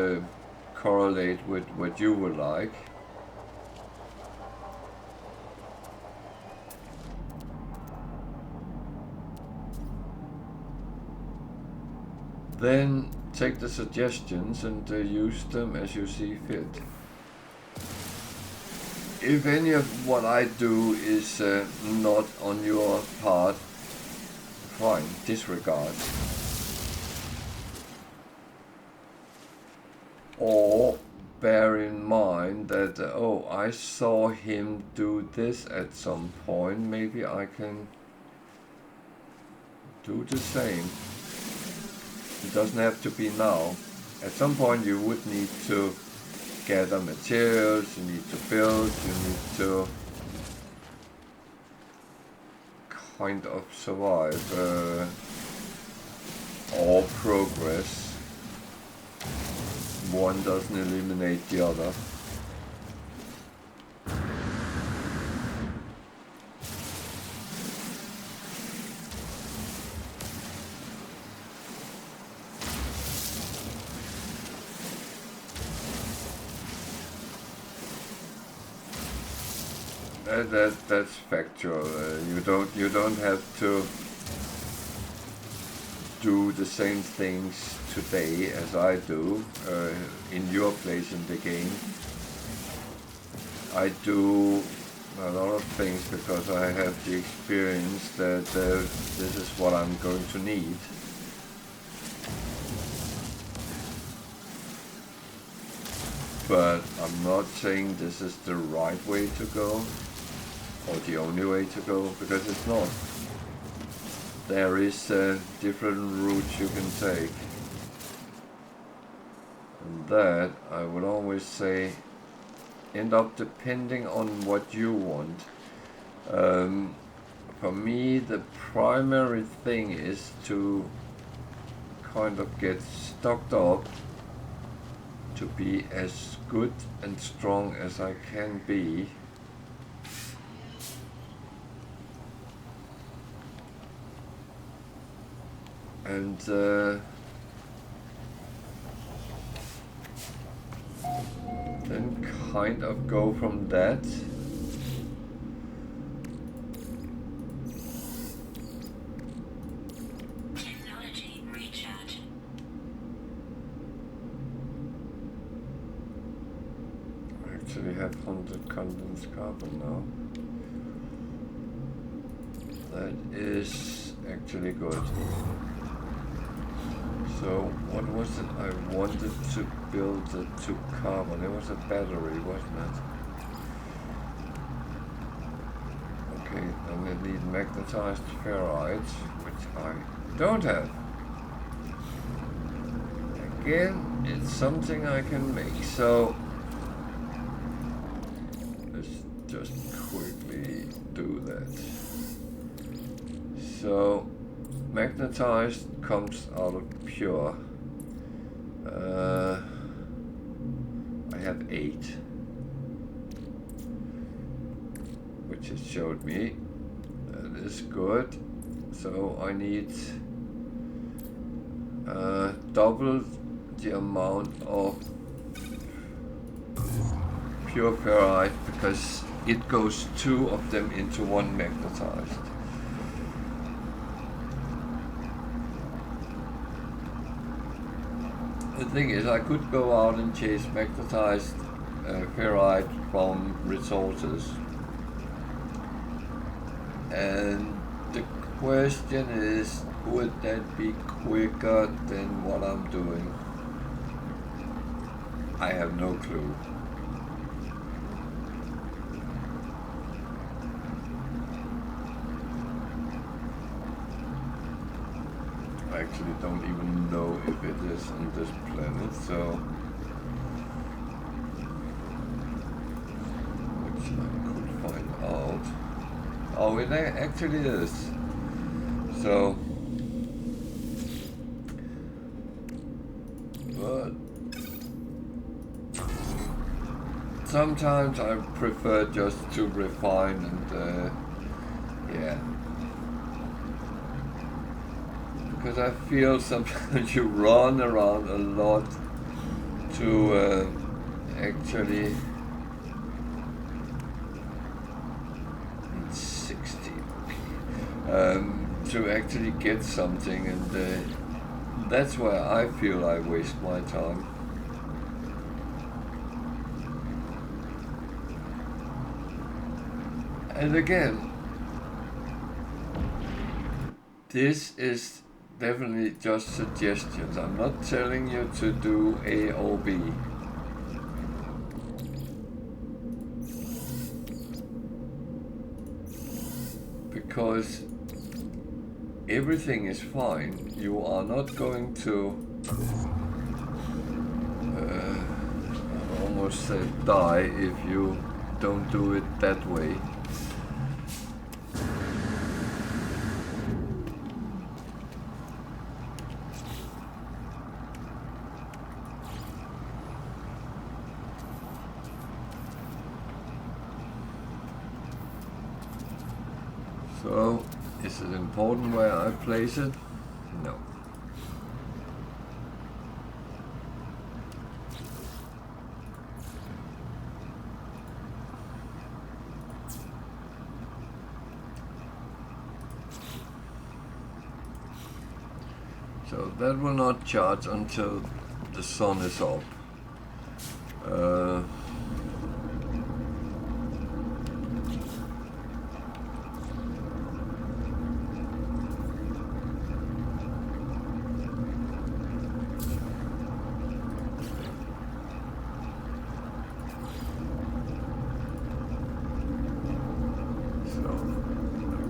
correlate with what you would like? Then take the suggestions and use them as you see fit. If any of what I do is not on your part, fine, disregard. Or bear in mind that, oh, I saw him do this at some point, maybe I can do the same. It doesn't have to be now. At some point you would need to gather materials, you need to build, you need to kind of survive or progress. One doesn't eliminate the other. That's factual. You don't have to do the same things today as I do in your place in the game. I do a lot of things because I have the experience that this is what I'm going to need. But I'm not saying this is the right way to go or the only way to go, because it's not. There is different routes you can take. And that, I would always say, end up depending on what you want. For me, the primary thing is to kind of get stocked up to be as good and strong as I can be. And then kind of go from that. Technology recharge. I actually have 100 condensed carbon now. That is actually good. So what was it I wanted to build to carbon? It was a battery, wasn't it? Okay, then I need magnetized ferrite, which I don't have. Again, it's something I can make, so let's just quickly do that. So magnetized comes out of pure. I have 8, which it showed me. That is good. So I need double the amount of pure ferrite, because it goes 2 of them into one magnetized. The thing is, I could go out and chase magnetized ferrite from resources, and the question is, would that be quicker than what I'm doing? I have no clue. I actually don't even know if it is on this planet, so which I could find out. Oh, it actually is. So, but sometimes I prefer just to refine and yeah. Because I feel sometimes you run around a lot to actually 60, to actually get something, and that's where I feel I waste my time. And again, this is definitely just suggestions. I'm not telling you to do A or B. because everything is fine. You are not going to I almost said die if you don't do it that way. So, is it important where I place it? No. So that will not charge until the sun is up.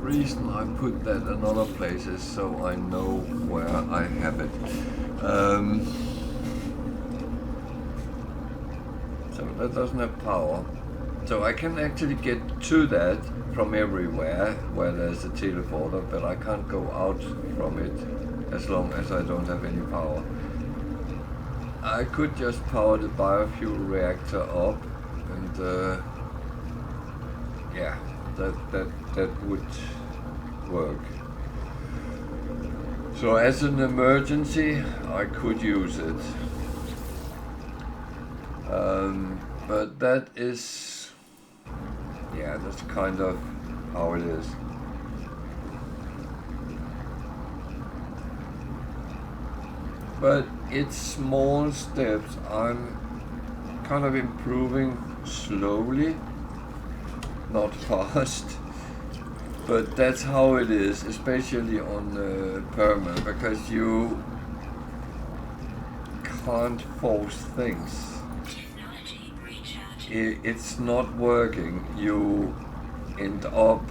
The reason I put that in other places so I know where I have it. So that doesn't have power. So I can actually get to that from everywhere where there's a teleporter, but I can't go out from it as long as I don't have any power. I could just power the biofuel reactor up and yeah, that would work. So as an emergency, I could use it. But that is, yeah, that's kind of how it is. But it's small steps. I'm kind of improving slowly, not fast. But that's how it is, especially on Perma, because you can't force things. It's not working. You end up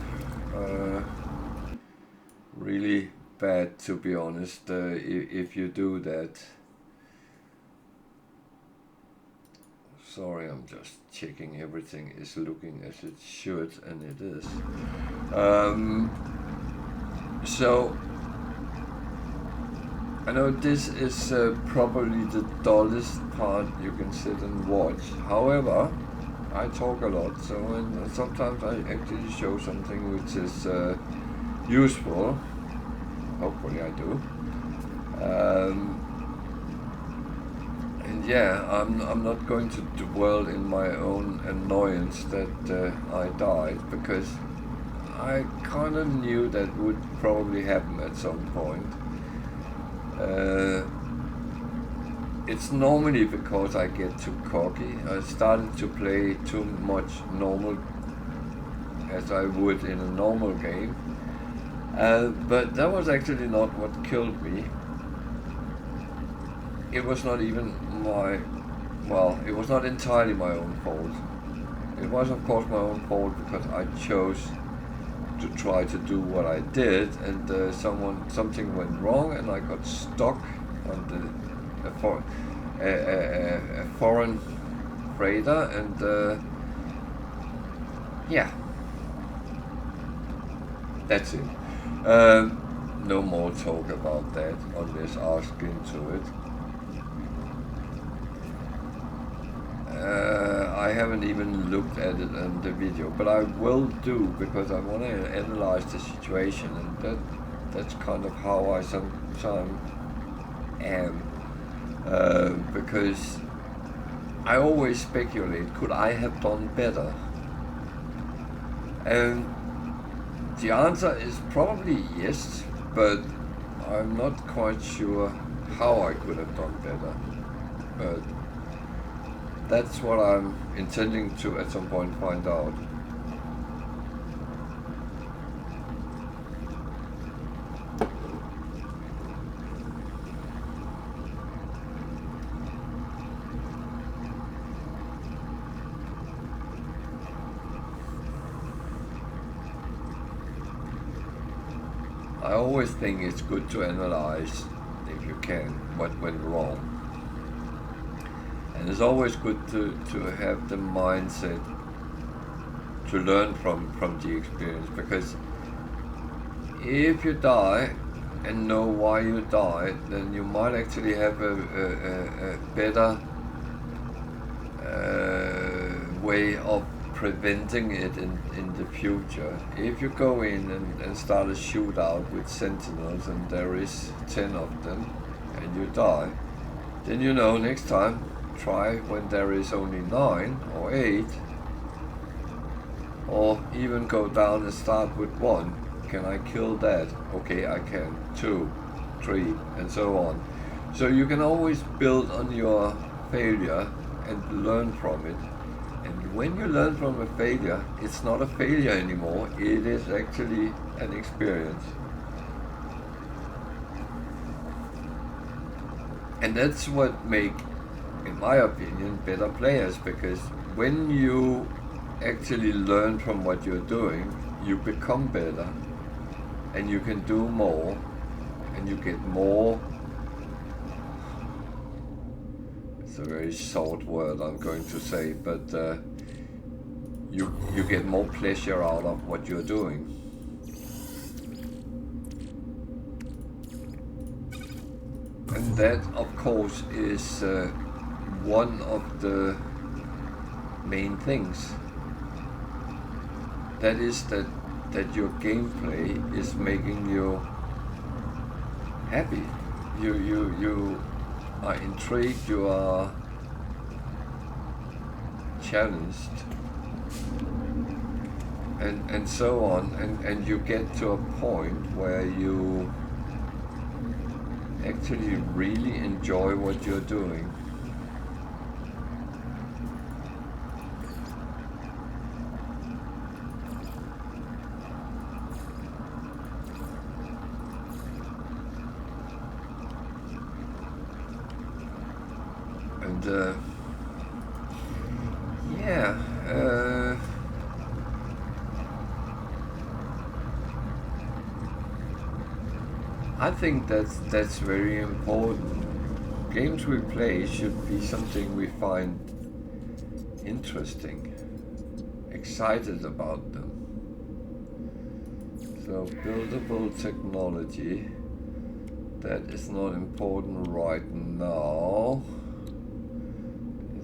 really bad, to be honest, if you do that. Sorry, I'm just checking everything is looking as it should, and it is. So I know this is probably the dullest part you can sit and watch. However, I talk a lot, so sometimes I actually show something which is useful. Hopefully I do. And yeah, I'm not going to dwell in my own annoyance that I died, because I kind of knew that would probably happen at some point. It's normally because I get too cocky. I started to play too much normal as I would in a normal game. But that was actually not what killed me. It was not even my, well, it was not entirely my own fault. It was of course my own fault because I chose to try to do what I did, and something went wrong, and I got stuck on a foreign freighter, and yeah, that's it. No more talk about that unless asked into it. I haven't even looked at it in the video, but I will do, because I want to analyze the situation, and that's kind of how I sometimes am, because I always speculate, could I have done better? And the answer is probably yes, but I'm not quite sure how I could have done better. But that's what I'm intending to at some point find out. I always think it's good to analyze, if you can, what went wrong. And it's always good to have the mindset to learn from the experience, because if you die and know why you died, then you might actually have a better way of preventing it in the future. If you go in and start a shootout with sentinels and there is 10 of them and you die, then you know next time try when there is only 9 or 8, or even go down and start with 1. Can I kill that? Okay, I can. 2, 3, and so on. So you can always build on your failure and learn from it. And when you learn from a failure, it's not a failure anymore. It is actually an experience. And that's what make, in my opinion, better players, because when you actually learn from what you're doing, you become better. And you can do more, and you get more. It's a very short word I'm going to say, but you get more pleasure out of what you're doing. And that, of course, is one of the main things. That is that your gameplay is making you happy. You are intrigued, you are challenged, and so on, and you get to a point where you actually really enjoy what you're doing. I think that's very important. Games we play should be something we find interesting, excited about them. So buildable technology, that is not important right now.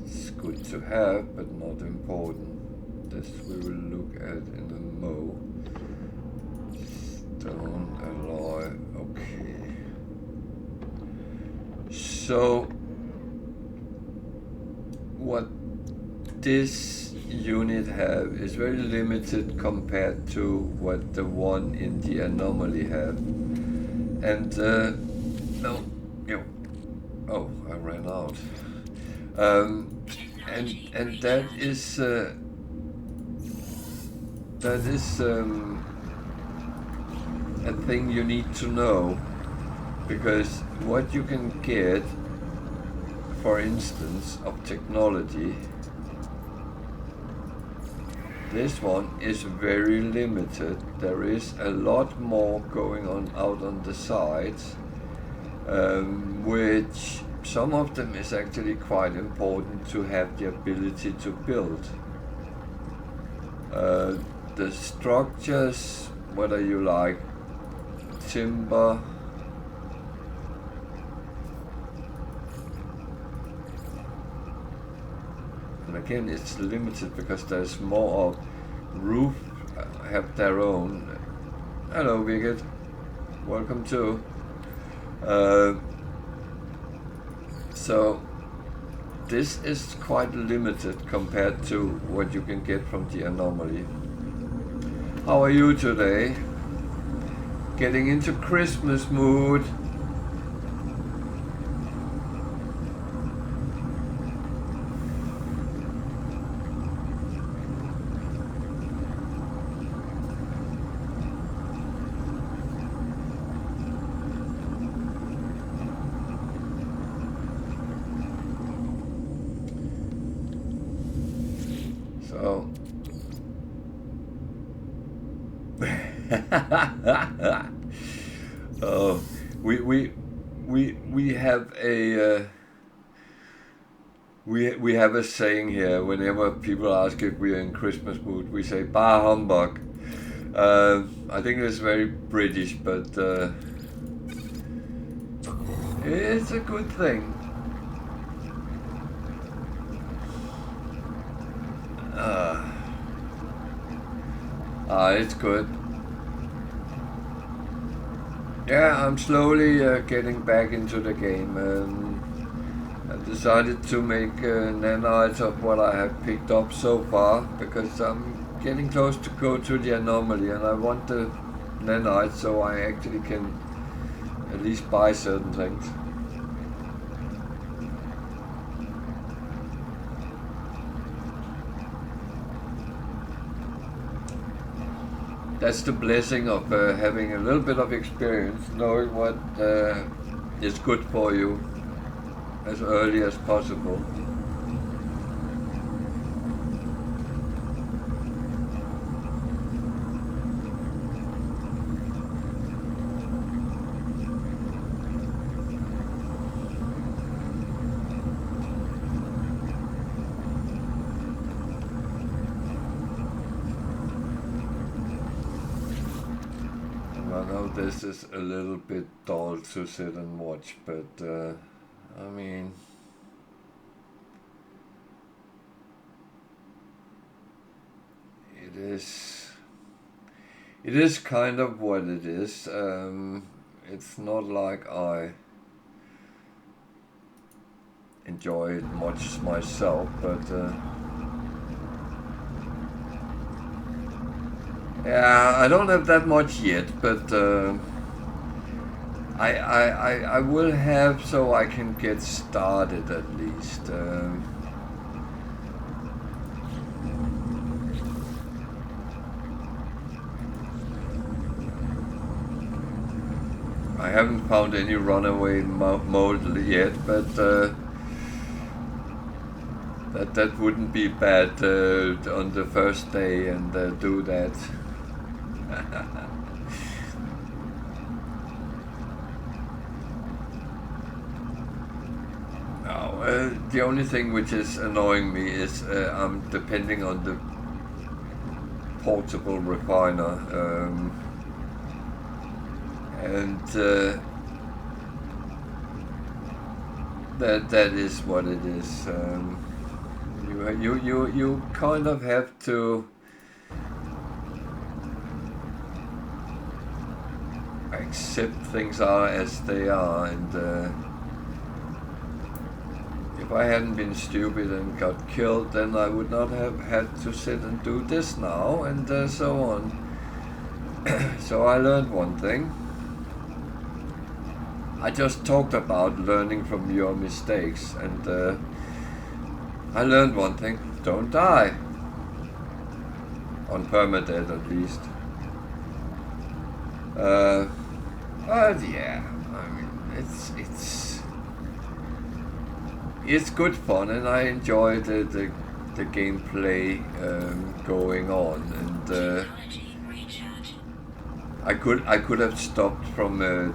It's good to have, but not important. This we will look at in a mo. Stone alloy, okay. So what this unit have is very limited compared to what the one in the anomaly have. And oh, I ran out. And that is a thing you need to know, because what you can get, for instance, of technology, this one is very limited. There is a lot more going on out on the sides, which some of them is actually quite important to have the ability to build. The structures, whether you like timber, and again it's limited because there's more of roof have their own. Hello Vigid, welcome too. So this is quite limited compared to what you can get from the anomaly. How are you today? Getting into Christmas mood. So Oh, we have a we have a saying here. Whenever people ask if we are in Christmas mood, we say "Bah humbug." I think it's very British, but it's a good thing. It's good. Yeah, I'm slowly getting back into the game. I decided to make nanites of what I have picked up so far because I'm getting close to go to the anomaly, and I want the nanites so I actually can at least buy certain things. That's the blessing of having a little bit of experience, knowing what is good for you as early as possible. This is a little bit dull to sit and watch, but I mean, it is kind of what it is. It's not like I enjoy it much myself, but yeah, I don't have that much yet, but I will have so I can get started at least. I haven't found any runaway mode yet, but that wouldn't be bad on the first day and do that. The only thing which is annoying me is I'm depending on the portable refiner, and that is what it is. You kind of have to accept things are as they are, and if I hadn't been stupid and got killed, then I would not have had to sit and do this now, and so on. So I learned one thing. I just talked about learning from your mistakes, and I learned one thing: don't die. On Permadeath, at least. But yeah, I mean, it's good fun, and I enjoy the gameplay going on, and I could have stopped from the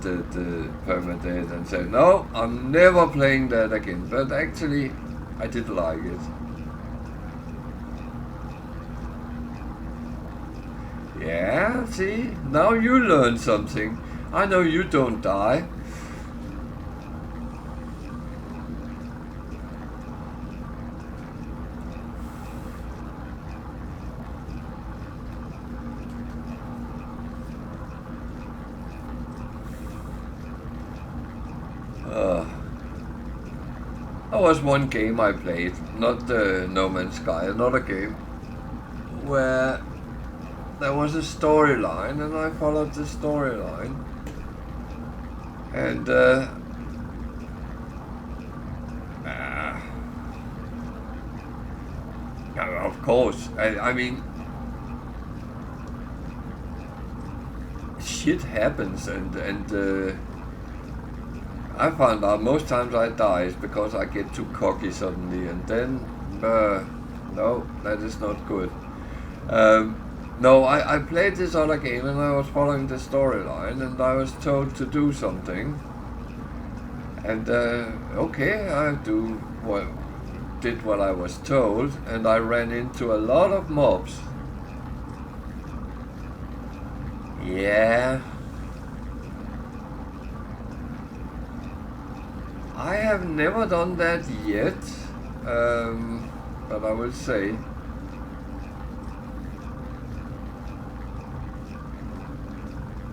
Permadeath and said no, I'm never playing that again, but actually I did like it. Yeah, see, now you learn something. I know you don't die. There was one game I played, not No Man's Sky, another game, where there was a storyline, and I followed the storyline, and of course, I mean, shit happens, and I found out most times I die is because I get too cocky suddenly, and then no, that is not good. No, I played this other game and I was following the storyline and I was told to do something. And okay, I did what I was told, and I ran into a lot of mobs. Yeah. I have never done that yet, but I will say.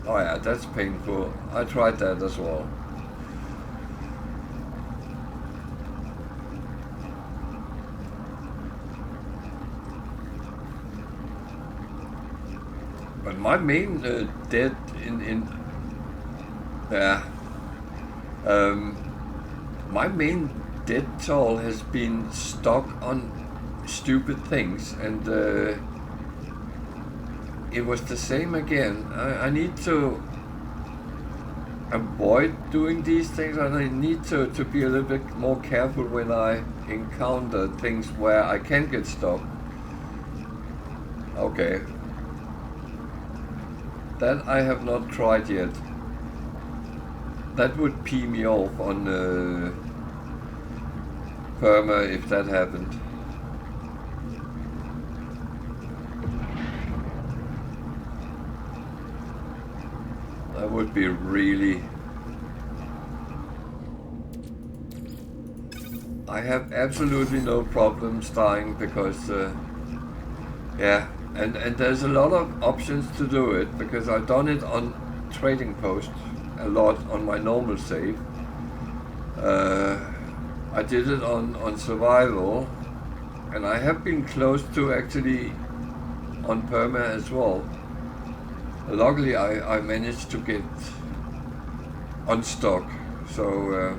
Oh yeah, that's painful. I tried that as well. But my main debt my main debt toll has been stuck on stupid things, and it was the same again. I need to avoid doing these things, and I need to be a little bit more careful when I encounter things where I can get stuck. Okay. That I have not tried yet. That would pee me off on Perma if that happened. That would be really... I have absolutely no problems dying because yeah, and there's a lot of options to do it because I've done it on Trading Post a lot on my normal save. I did it on Survival, and I have been close to actually on Perma as well. Luckily I managed to get unstuck, so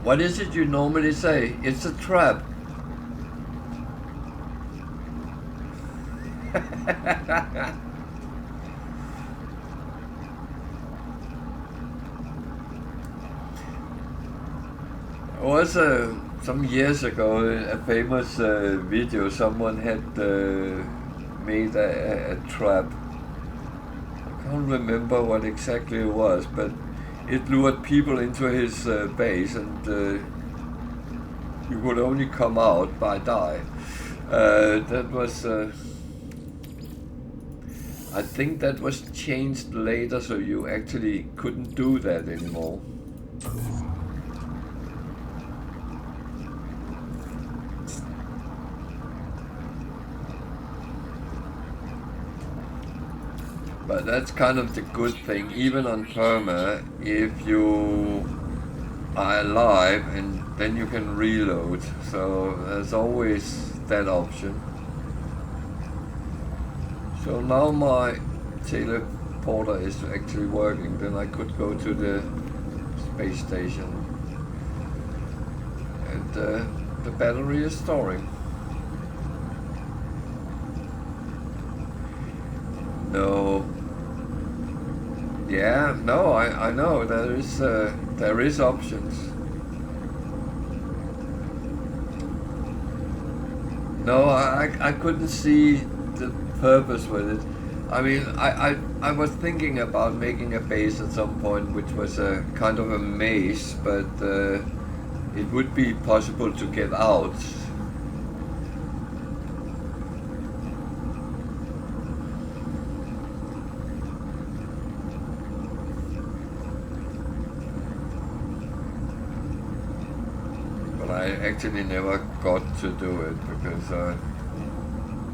What is it you normally say? It's a trap. It was some years ago a famous video. Someone had made a trap. I can't remember what exactly it was, but it lured people into his base, and you could only come out by die. That was... I think that was changed later, so you actually couldn't do that anymore. But that's kind of the good thing, even on Perma, if you are alive and then you can reload, so there's always that option. So now my teleporter is actually working, then I could go to the space station. And the battery is storing. No. Yeah, no, I know there is options. No, I couldn't see the purpose with it. I mean, I was thinking about making a base at some point, which was a kind of a maze, but it would be possible to get out. I actually never got to do it because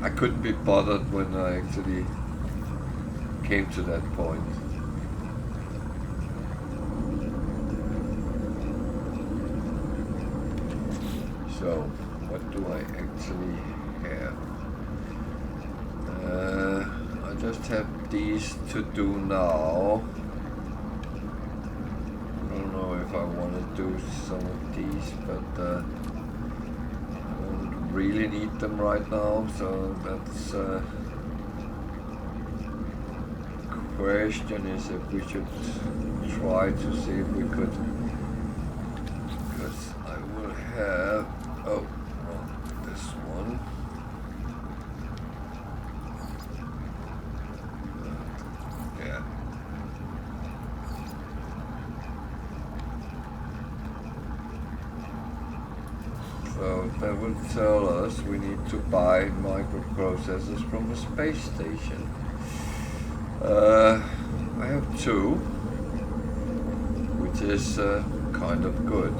I couldn't be bothered when I actually came to that point. So, what do I actually have? I just have these to do now. If I want to do some of these, but I don't really need them right now, so that's question is if we should try to see if we could, because I will have, oh, well, this one. Yeah. So that will tell us we need to buy microprocessors from a space station. I have 2, which is kind of good.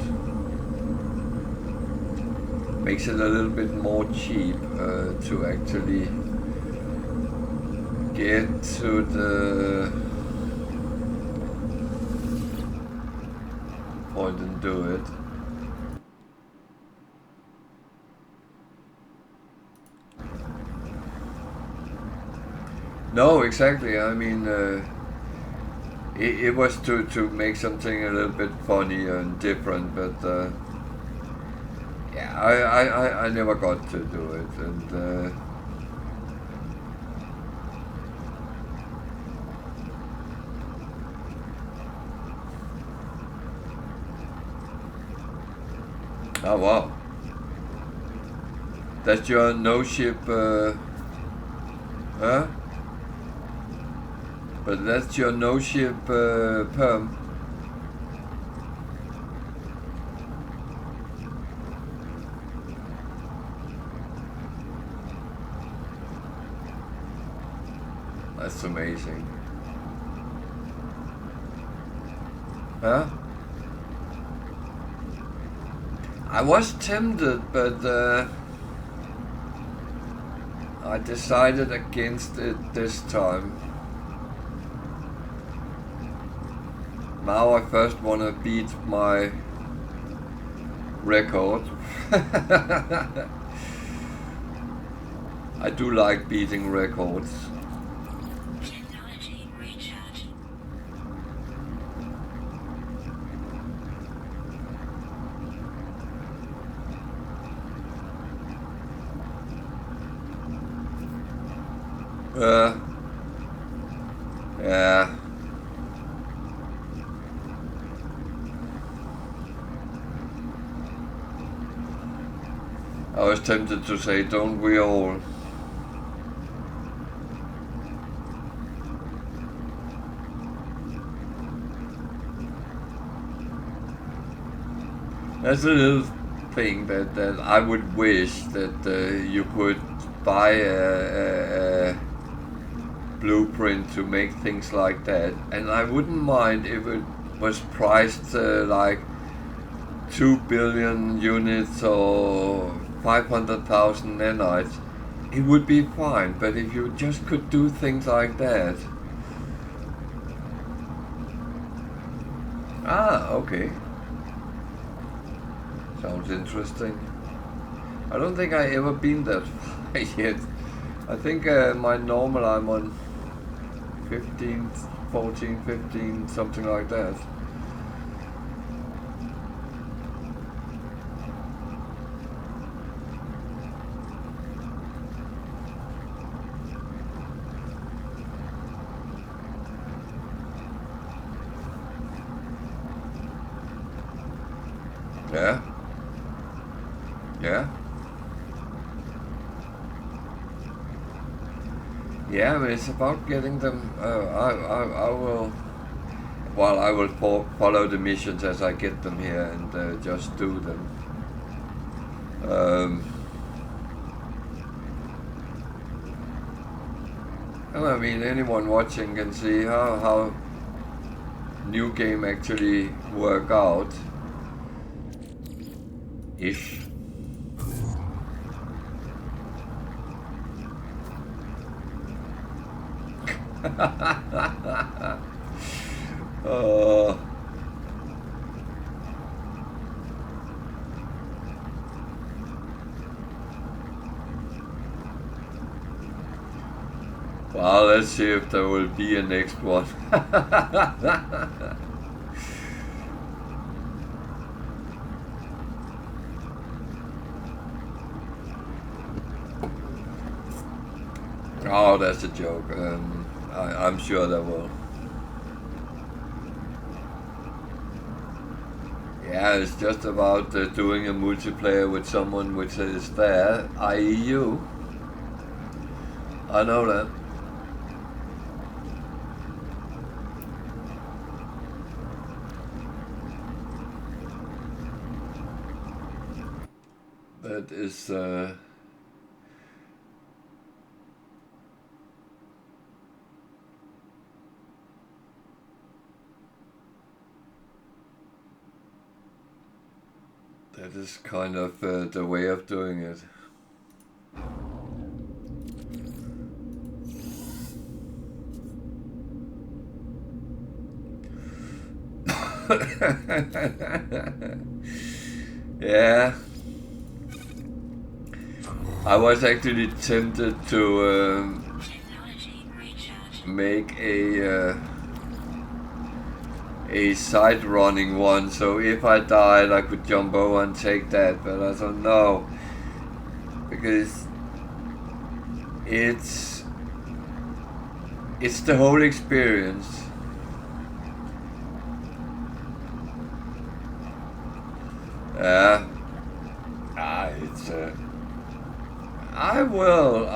Makes it a little bit more cheap to actually get to the point and do it. No, exactly. I mean, it was to make something a little bit funny and different, but yeah, I never got to do it, and oh wow, that's your no ship, huh? But that's your no ship perm. That's amazing. Huh? I was tempted, but I decided against it this time. Now I first want to beat my record. I do like beating records. Technology recharge. Yeah. I was tempted to say, don't we all? That's a little thing that I would wish that you could buy a blueprint to make things like that, and I wouldn't mind if it was priced like 2 billion units or 500,000 nanites. It would be fine, but if you just could do things like that. Ah, okay. Sounds interesting. I don't think I ever been that far yet. I think my normal I'm on 15, 14, 15, something like that. Yeah. Yeah. Yeah, I mean, it's about getting them. I will. Well, I will follow the missions as I get them here and just do them. And I mean, anyone watching can see how new game actually work out. Ish. Well, let's see if there will be a next one. Oh, that's a joke. I'm sure there will. Yeah, it's just about doing a multiplayer with someone which is there, i.e. you. I know that. That is that is kind of the way of doing it. Yeah. I was actually tempted to make a side running one, so if I died I could jump over and take that, but I don't know, because it's the whole experience. It's I will.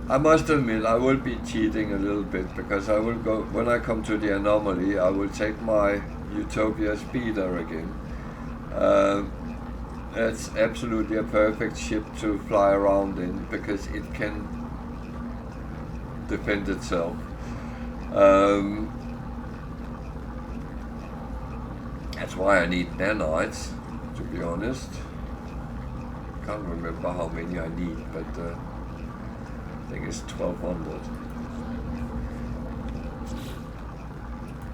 I must admit, I will be cheating a little bit, because I will go, when I come to the anomaly, I will take my Utopia speeder again. That's absolutely a perfect ship to fly around in, because it can defend itself. That's why I need nanites, to be honest. Can't remember how many I need, but I think it's 1200.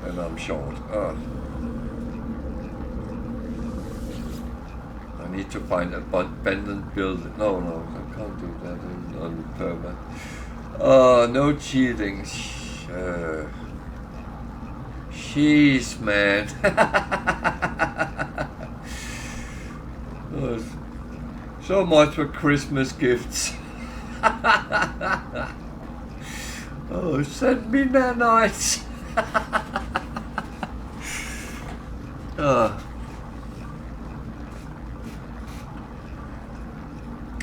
And I'm short. I need to find an abandoned building. No, I can't do that on Perma. No cheating. Jeez, man. So much for Christmas gifts. Oh, send me nanites. I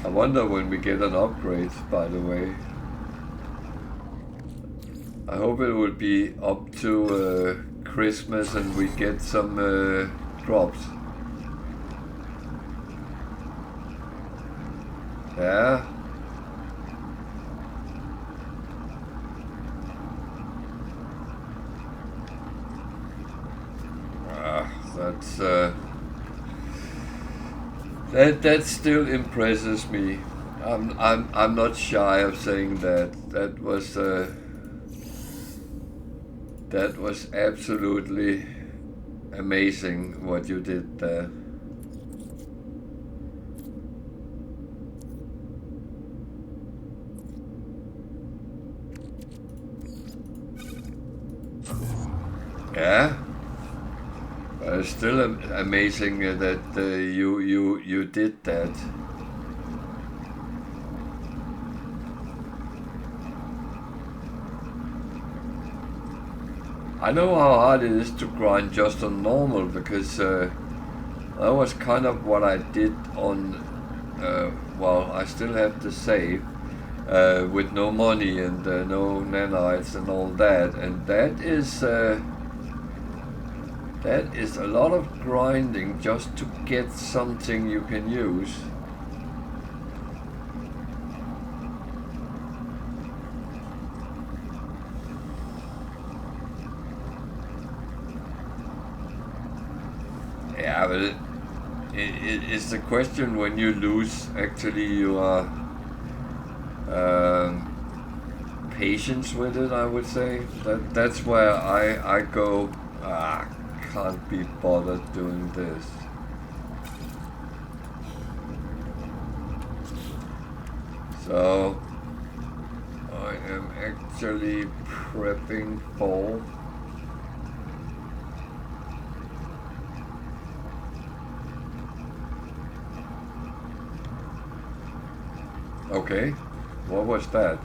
wonder when we get an upgrade, by the way. I hope it will be up to Christmas and we get some drops. Yeah. That still impresses me. I'm not shy of saying that. That was absolutely amazing what you did there. Yeah. But it's still amazing that you did that. I know how hard it is to grind just on normal, because that was kind of what I did on, well, I still have to save with no money and no nanites and all that, and that is a lot of grinding just to get something you can use. Yeah, but it's the question when you lose, actually you are patience with it, I would say. That's where I go, can't be bothered doing this. So I am actually prepping for. Okay, what was that?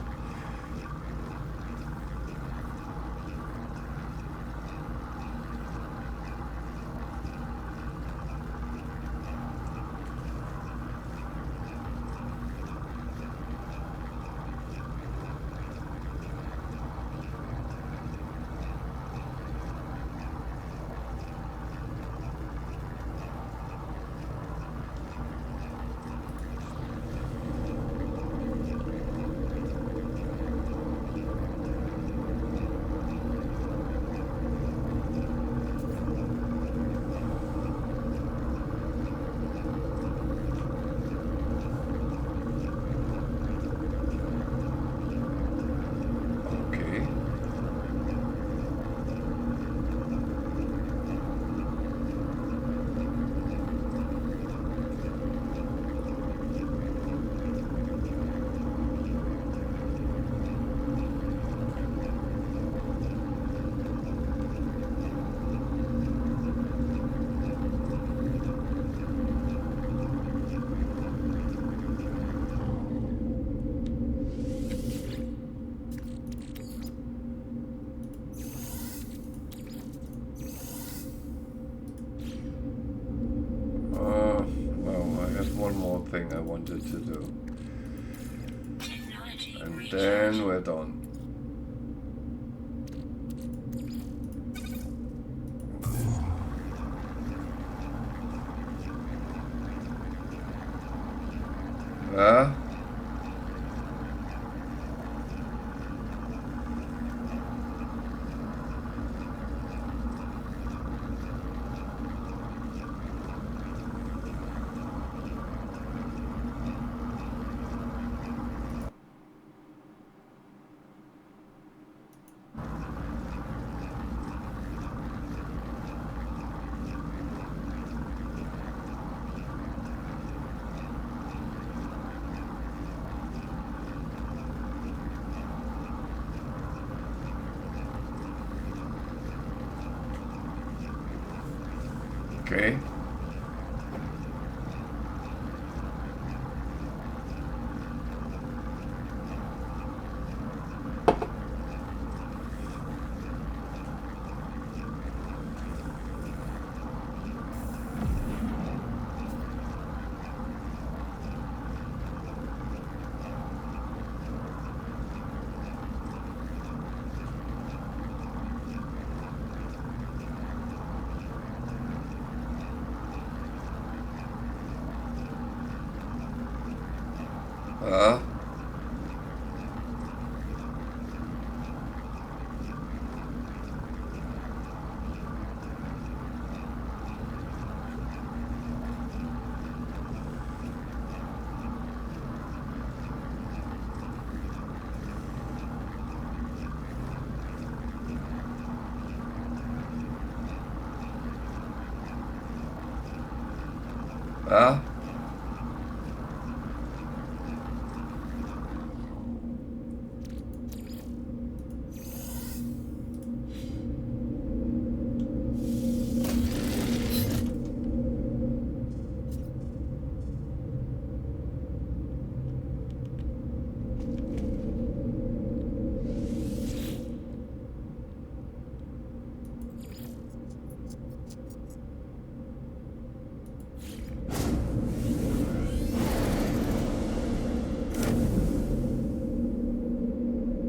Thing I wanted to do. And then we're done. Okay.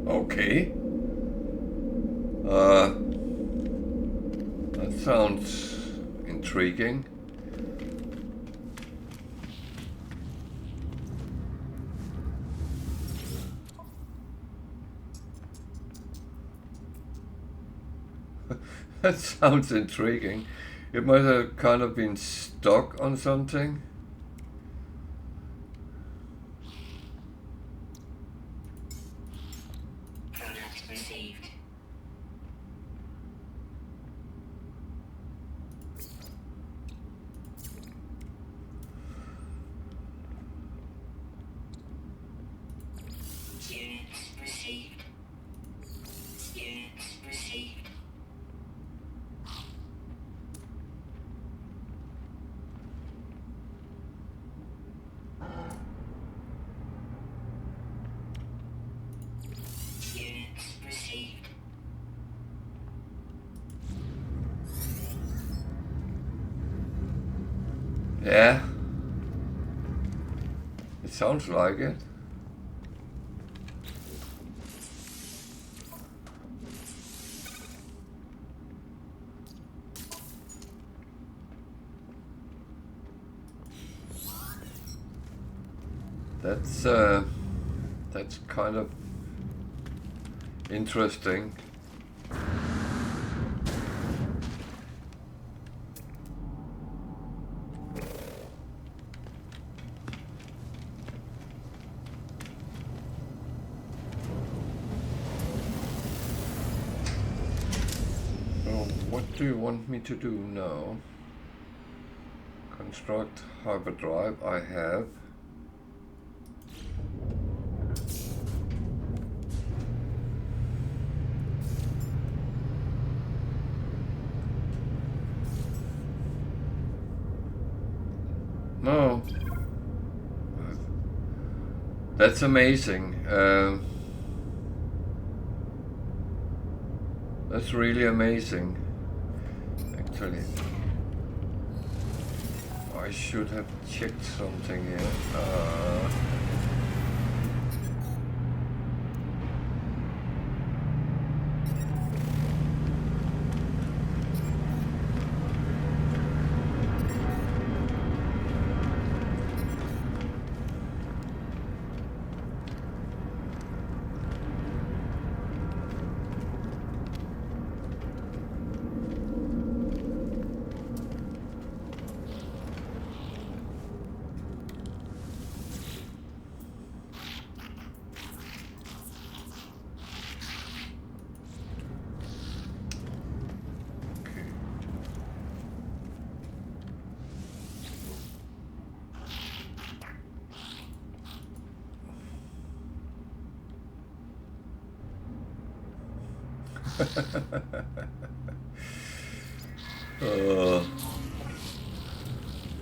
Okay. That sounds intriguing. That sounds intriguing. It might have kind of been stuck on something. Product received. Units received. Yeah. It sounds like it. That's kind of interesting. So what do you want me to do now? Construct hyperdrive, I have. No. That's amazing. That's really amazing. Actually, I should have checked something here.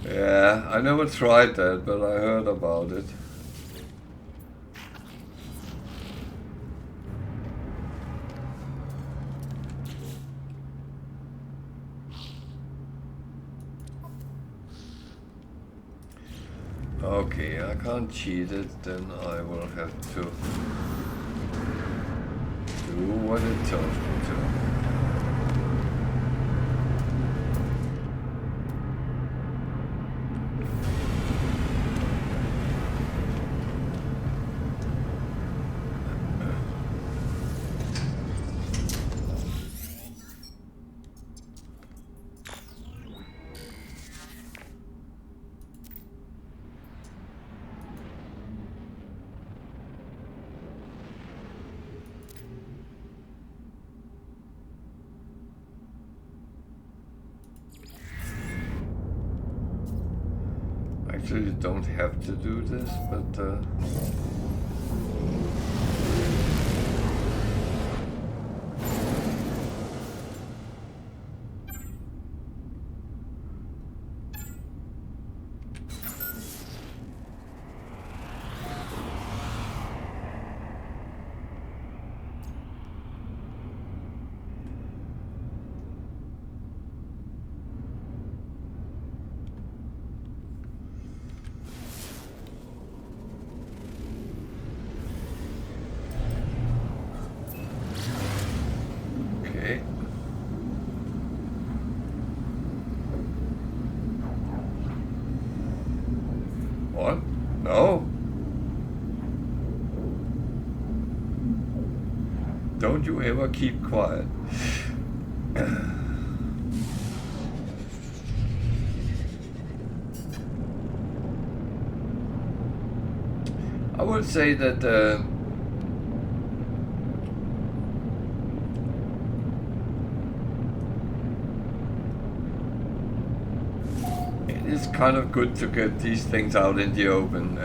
Yeah, I never tried that, but I heard about it. Okay, I can't cheat it, then I will have to do what it tells me to. Actually, you don't have to do this, but okay. What? No. Don't you ever keep quiet. I would say that it is kind of good to get these things out in the open.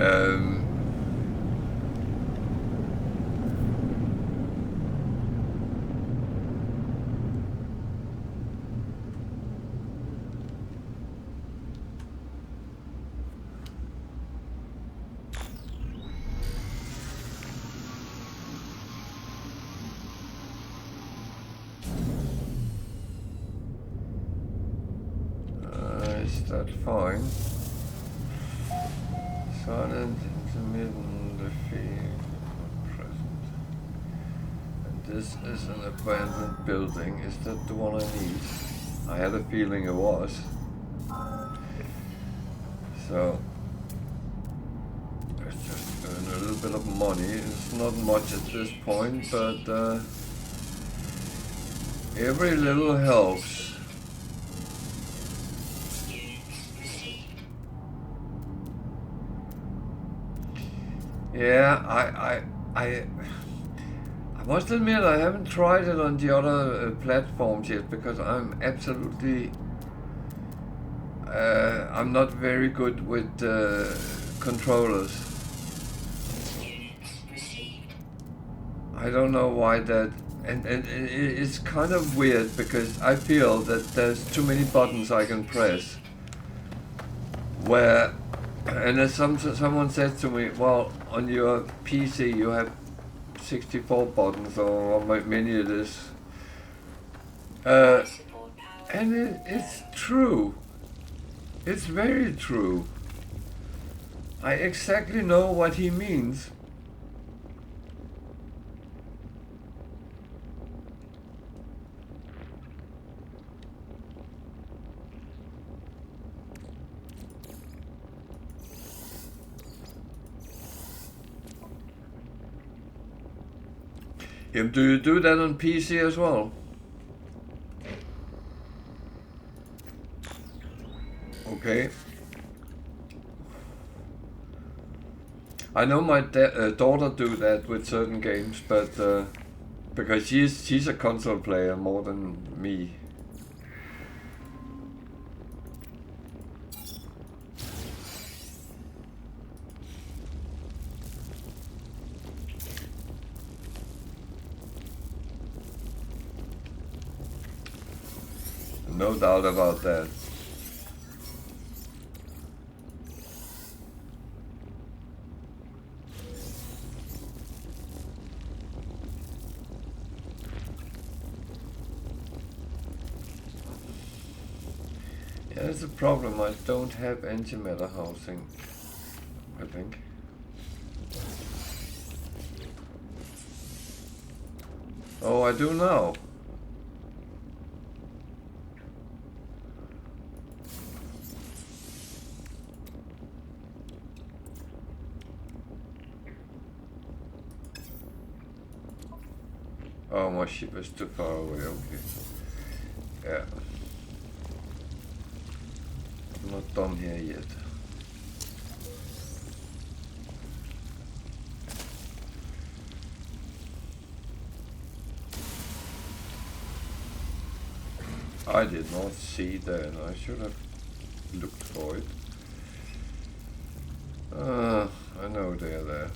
Is that fine? Silent, intermittent, defeat, present. And this is an abandoned building. Is that the one I need? I had a feeling it was. So let's just earn a little bit of money. It's not much at this point, but every little helps. Yeah, I must admit I haven't tried it on the other platforms yet because I'm absolutely I'm not very good with controllers. I don't know why that, and it's kind of weird because I feel that there's too many buttons I can press. Where, and as someone said to me, well, on your PC you have 64 buttons or how many it is. And it's true. It's very true. I exactly know what he means. Do you do that on PC as well? Okay. I know my daughter do that with certain games, but because she's a console player more than me. No doubt about that. Yeah, that's a problem. I don't have antimatter housing, I think. Oh, I do now. Oh, my ship is too far away, okay. Yeah. I'm not done here yet. I did not see that. I should have looked for it. I know they're there.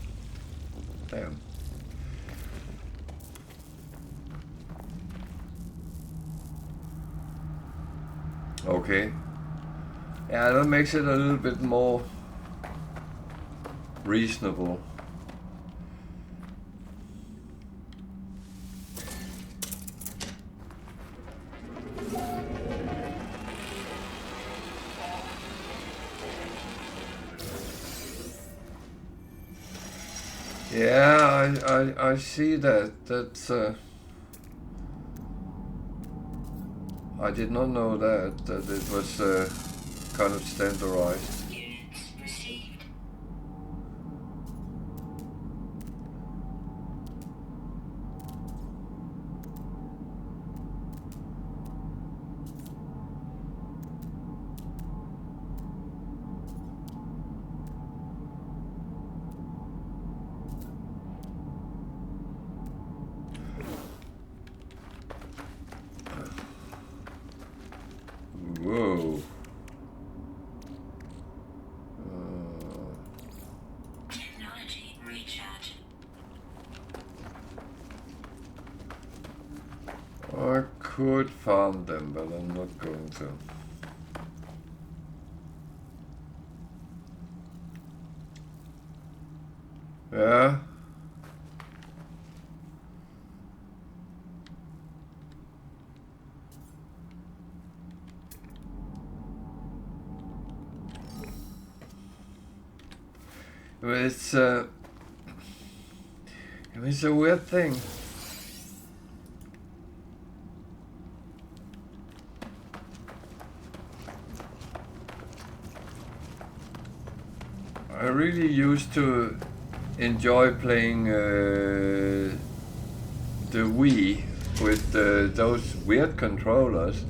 Damn. Okay. Yeah, that makes it a little bit more reasonable. Yeah, I see that. That's I did not know that it was kind of standardized. Whoa. Technology recharge. I could farm them, but I'm not going to. Yeah. It's it's a weird thing. I really used to enjoy playing the Wii with those weird controllers,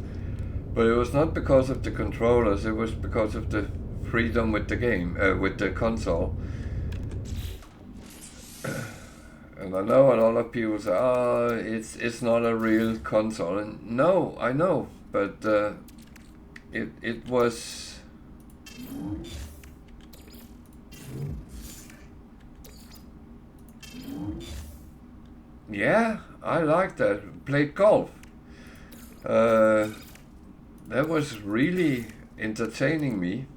but it was not because of the controllers, it was because of the freedom with the game, with the console. And I know a lot of people say, "Oh, it's not a real console," and no, I know, but it was. Yeah, I like that. Played golf. That was really entertaining me.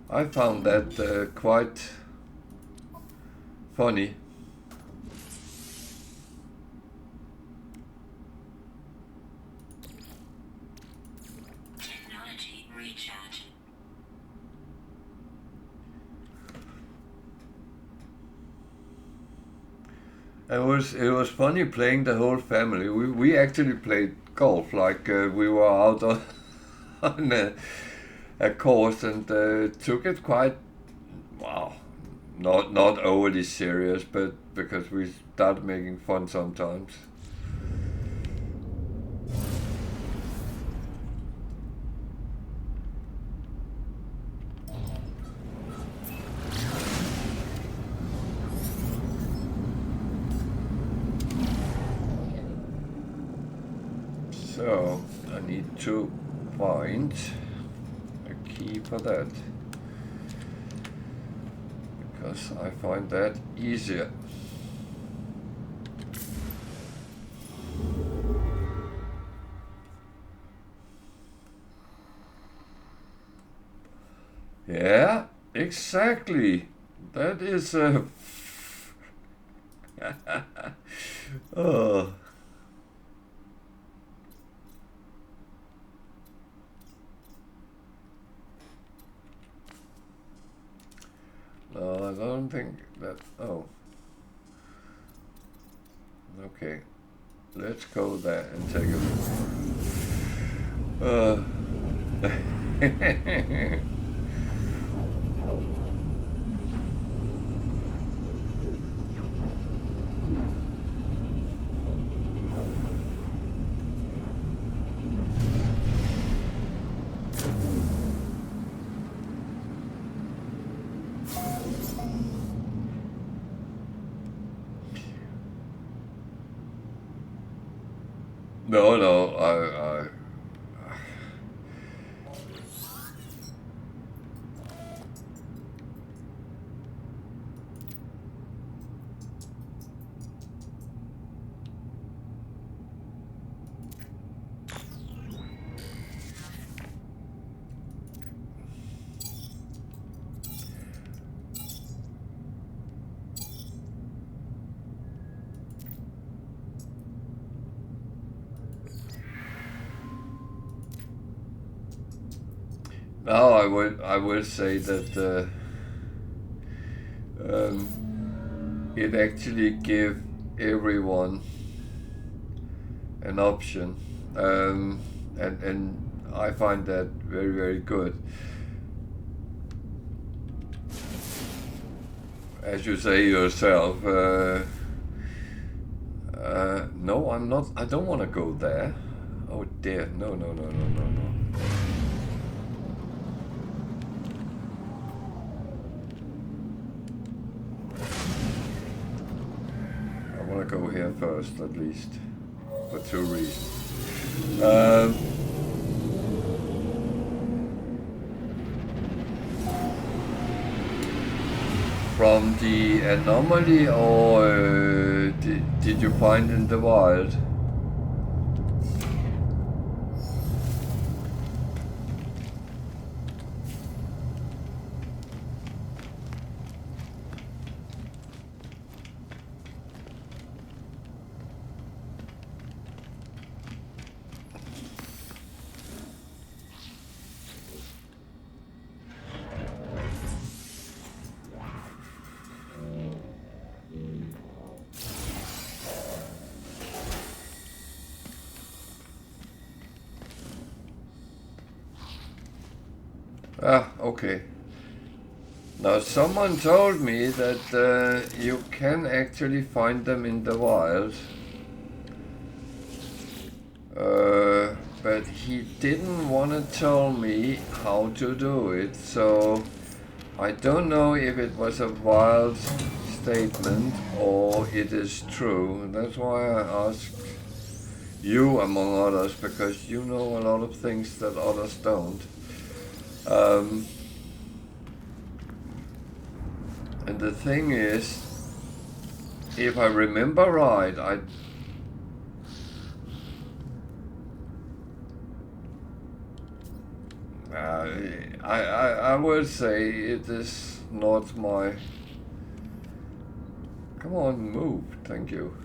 I found that quite funny. Technology recharge. It was funny playing the whole family. We actually played golf, like we were out on, on a course and took it quite, wow, not overly serious, but because we started making fun sometimes. So I need to find a key for that, because I find that easier. Yeah, exactly. That is a. Oh. No, I don't think that. Oh. Okay. Let's go there and take a. No, I. Now I would say that it actually give everyone an option, and I find that very good. As you say yourself, no, I'm not. I don't want to go there. Oh dear, no. I want to go here first, at least, for two reasons. From the anomaly, or did you find in the wild? Ah, okay. Now someone told me that you can actually find them in the wild. But he didn't want to tell me how to do it, so I don't know if it was a wild statement or it is true. That's why I asked you, among others, because you know a lot of things that others don't. And the thing is, if I remember right, I would say it is not my... Come on, move, thank you.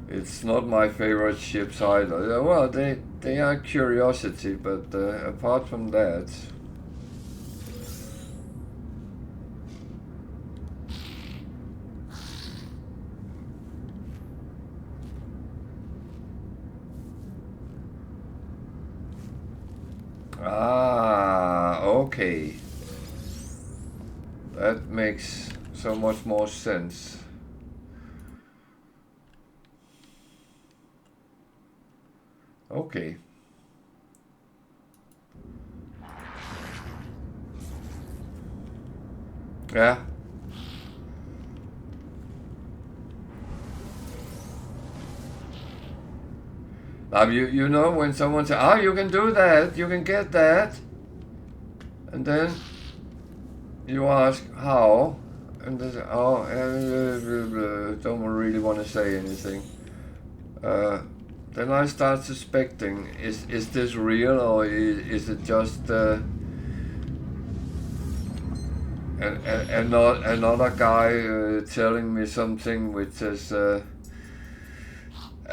It's not my favorite ships either. Well, they are curiosity, but apart from that... Ah, okay. That makes so much more sense. Okay. Yeah. Now you know when someone says, "Oh, you can do that, you can get that," and then you ask how, and they say, "Oh, don't really want to say anything." Then I start suspecting: is this real, or is it just another guy telling me something which is a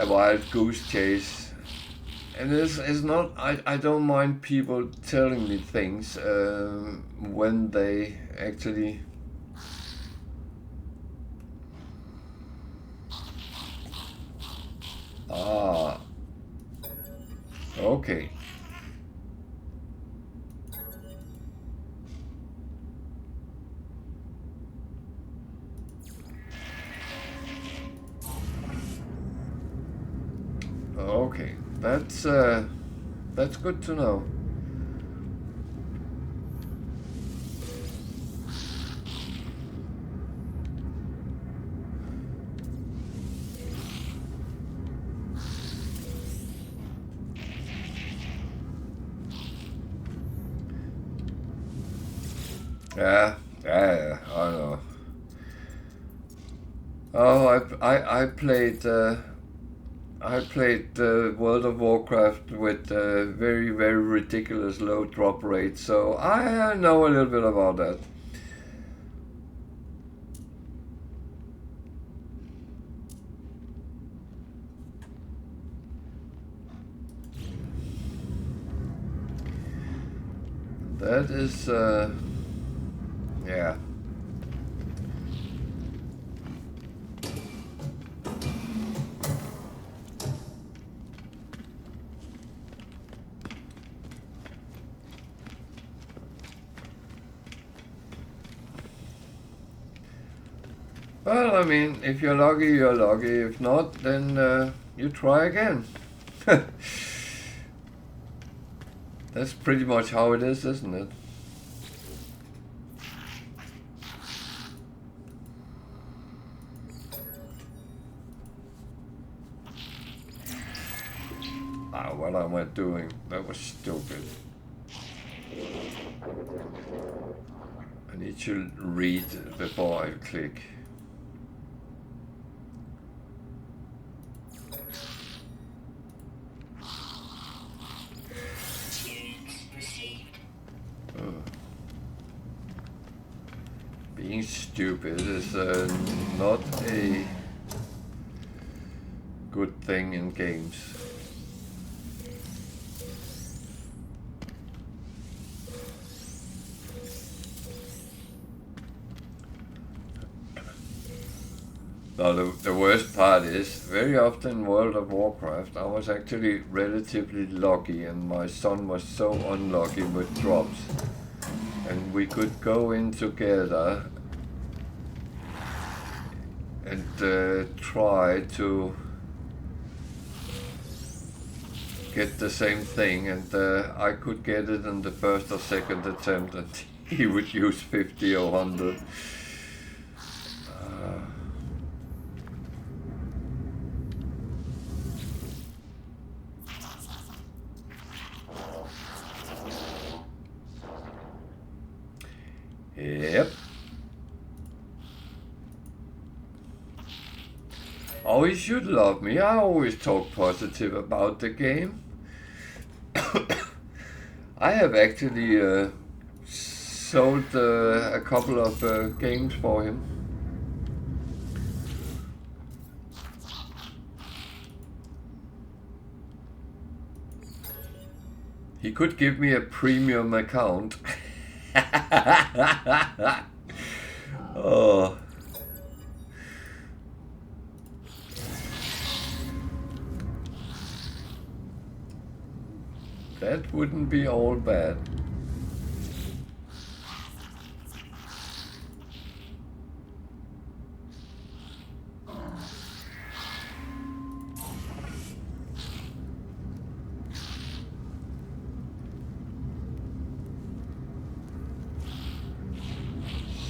wild goose chase? And it's not, I don't mind people telling me things when they actually... Ah, okay. Okay, that's good to know. Yeah, I know. Oh, I played World of Warcraft with very, very ridiculous low drop rate, so I know a little bit about that. That is, yeah. Well, I mean, if you're lucky, you're lucky. If not, then you try again. That's pretty much how it is, isn't it? Ah, what am I doing? That was stupid. I need to read before I click. Being stupid is not a good thing in games. Now the worst part is, very often in World of Warcraft I was actually relatively lucky and my son was so unlucky with drops. and we could go in together and try to get the same thing, and I could get it in the first or second attempt, and he would use 50 or 100. Yep. Oh, he should love me. I always talk positive about the game. I have actually sold a couple of games for him. He could give me a premium account. Oh. That wouldn't be all bad.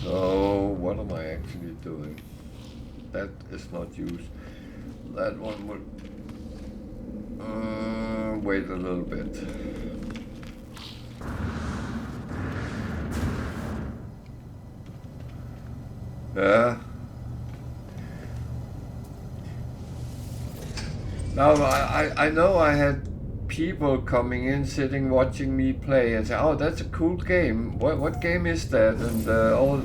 So, what am I actually doing? That is not used. That one would... wait a little bit. Yeah. Now, I know I had people coming in, sitting, watching me play, and say, "Oh, that's a cool game. What game is that?" And all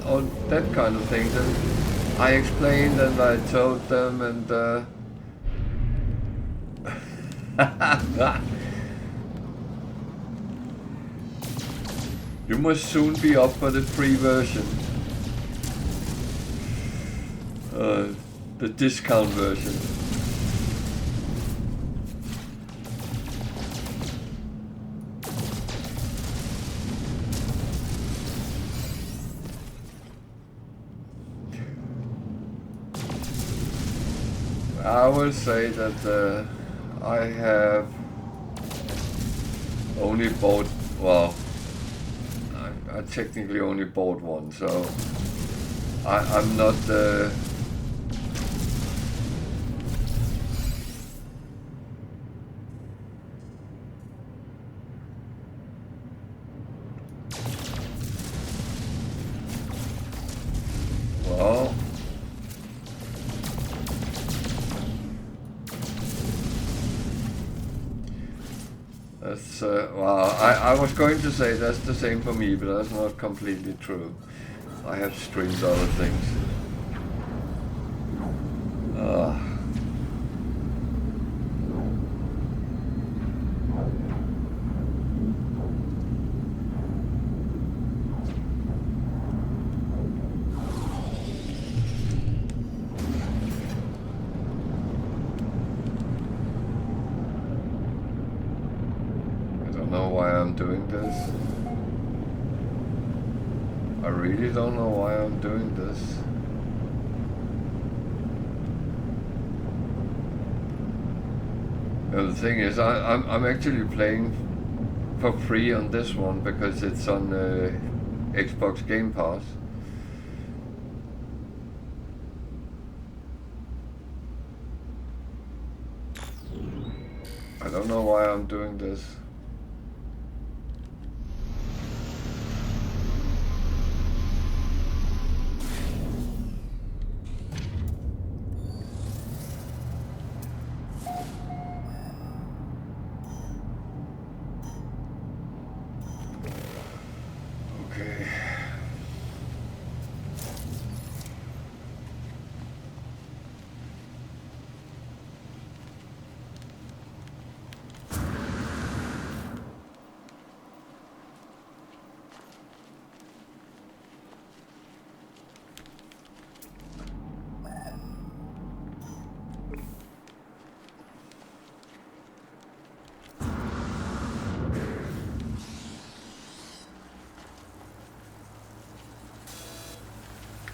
that kind of things. And I explained and I told them, and you must soon be up for the free version, the discount version. I will say that I have only bought, well, I technically only bought one, so I'm not well, that's, well, I was going to say that's the same for me, but that's not completely true. I have streamed other things. Doing this. I really don't know why I'm doing this. And the thing is, I'm actually playing for free on this one because it's on Xbox Game Pass. I don't know why I'm doing this.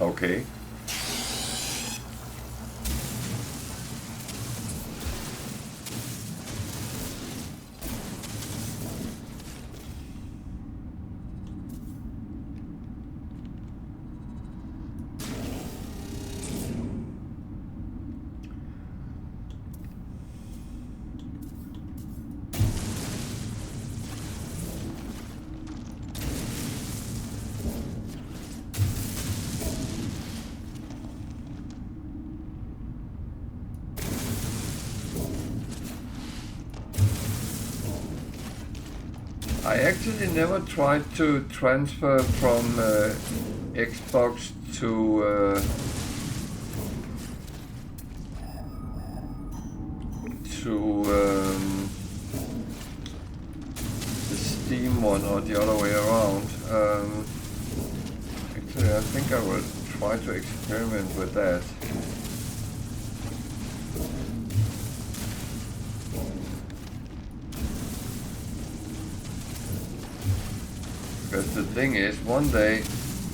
Okay. I actually never tried to transfer from Xbox to the Steam one or the other way around. Actually, I think I will try to experiment with that. Because the thing is, one day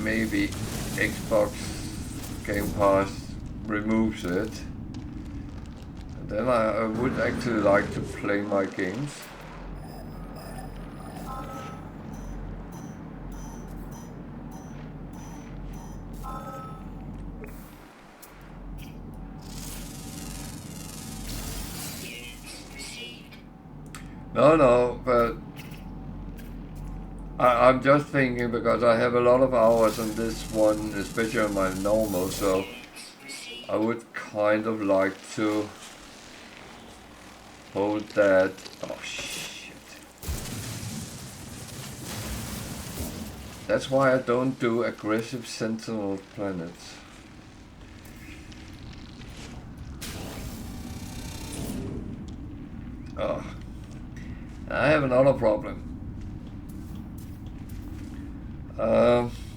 maybe Xbox Game Pass removes it, and then I would actually like to play my games. No, but I'm just thinking because I have a lot of hours on this one, especially on my normal, so I would kind of like to hold that. Oh shit. That's why I don't do aggressive sentinel planets. Oh. I have another problem.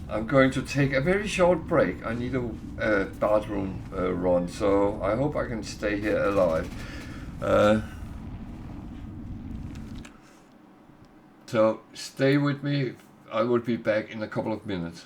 I'm going to take a very short break. I need a bathroom run, so I hope I can stay here alive. So stay with me. I will be back in a couple of minutes.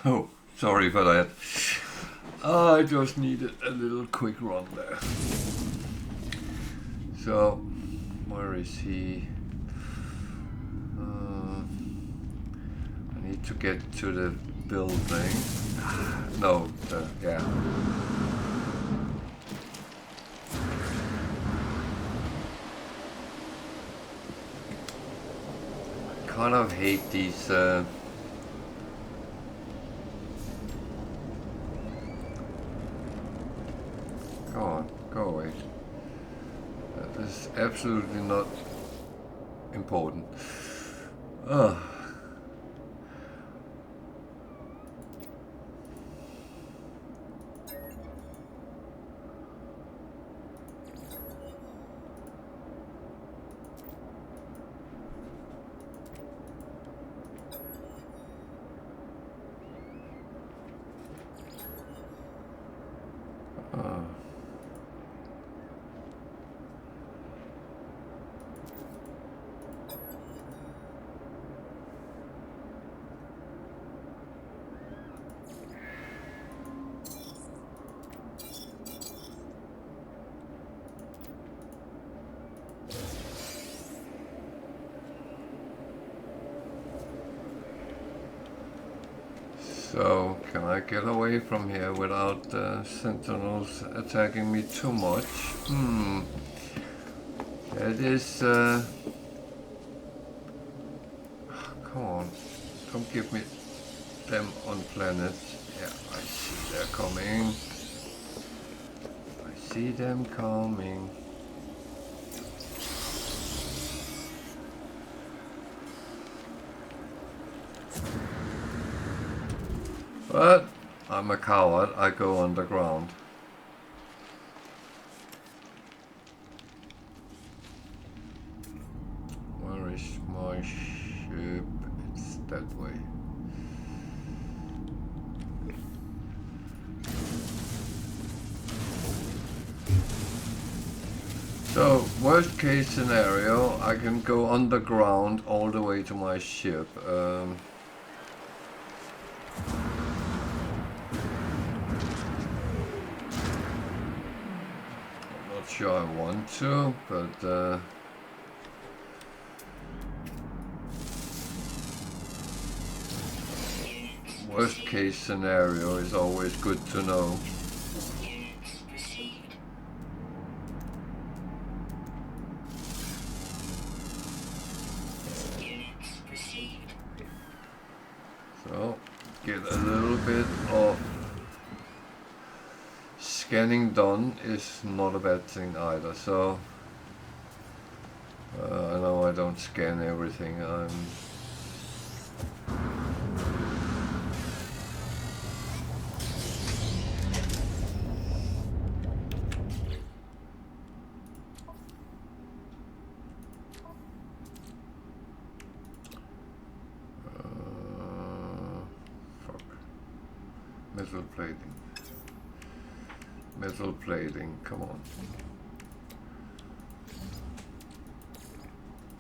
So, sorry for that. I just needed a little quick run there. So, where is he? I need to get to the building. No, yeah. I kind of hate these Go on, go away. That is absolutely not important. Ugh. So, can I get away from here without sentinels attacking me too much? That is... come on, don't give me them on planets. Yeah, I see they're coming. I see them coming. But I'm a coward, I go underground. Where is my ship? It's that way. So, worst case scenario, I can go underground all the way to my ship. Sure I want to, but worst case scenario is always good to know. So, get a little bit of scanning done is not a bad thing either, so I know I don't scan everything. Fuck. Metal plating. Metal plating, come on.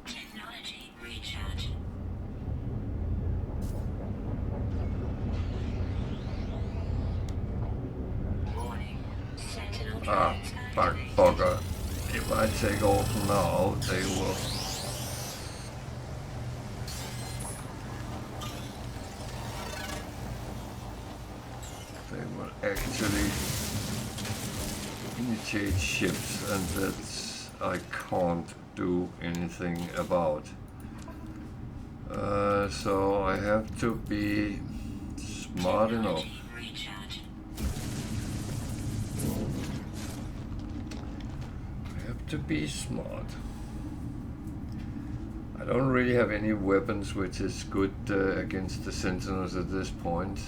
Technology recharge. Warning. Sentinel drones Fuck, activated. bugger. If I take off now, they will... They will actually initiate ships, and that's I can't do anything about. So I have to be smart enough. Technology recharge. I have to be smart. I don't really have any weapons which is good against the sentinels at this point.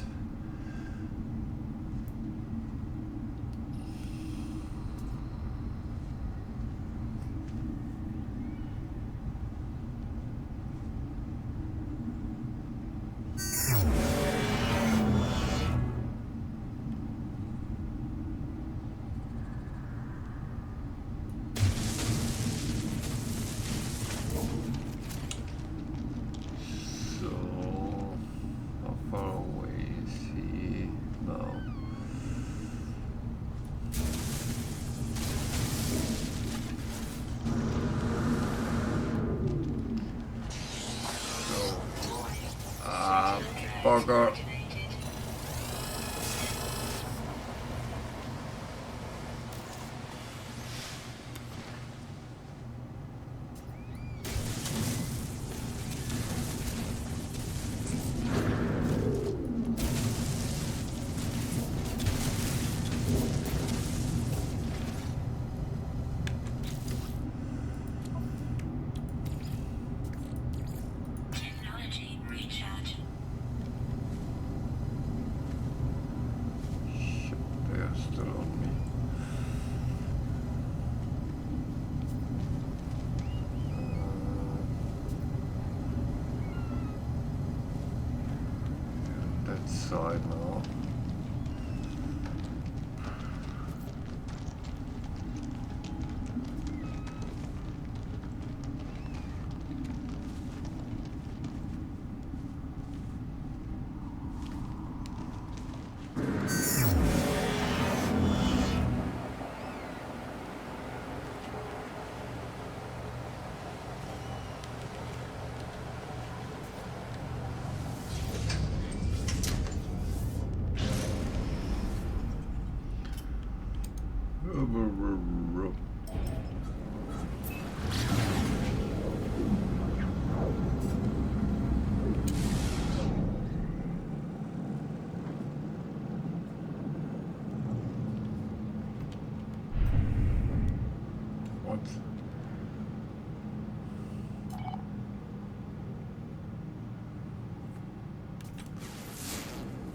Bugger. focus it on me. That side now.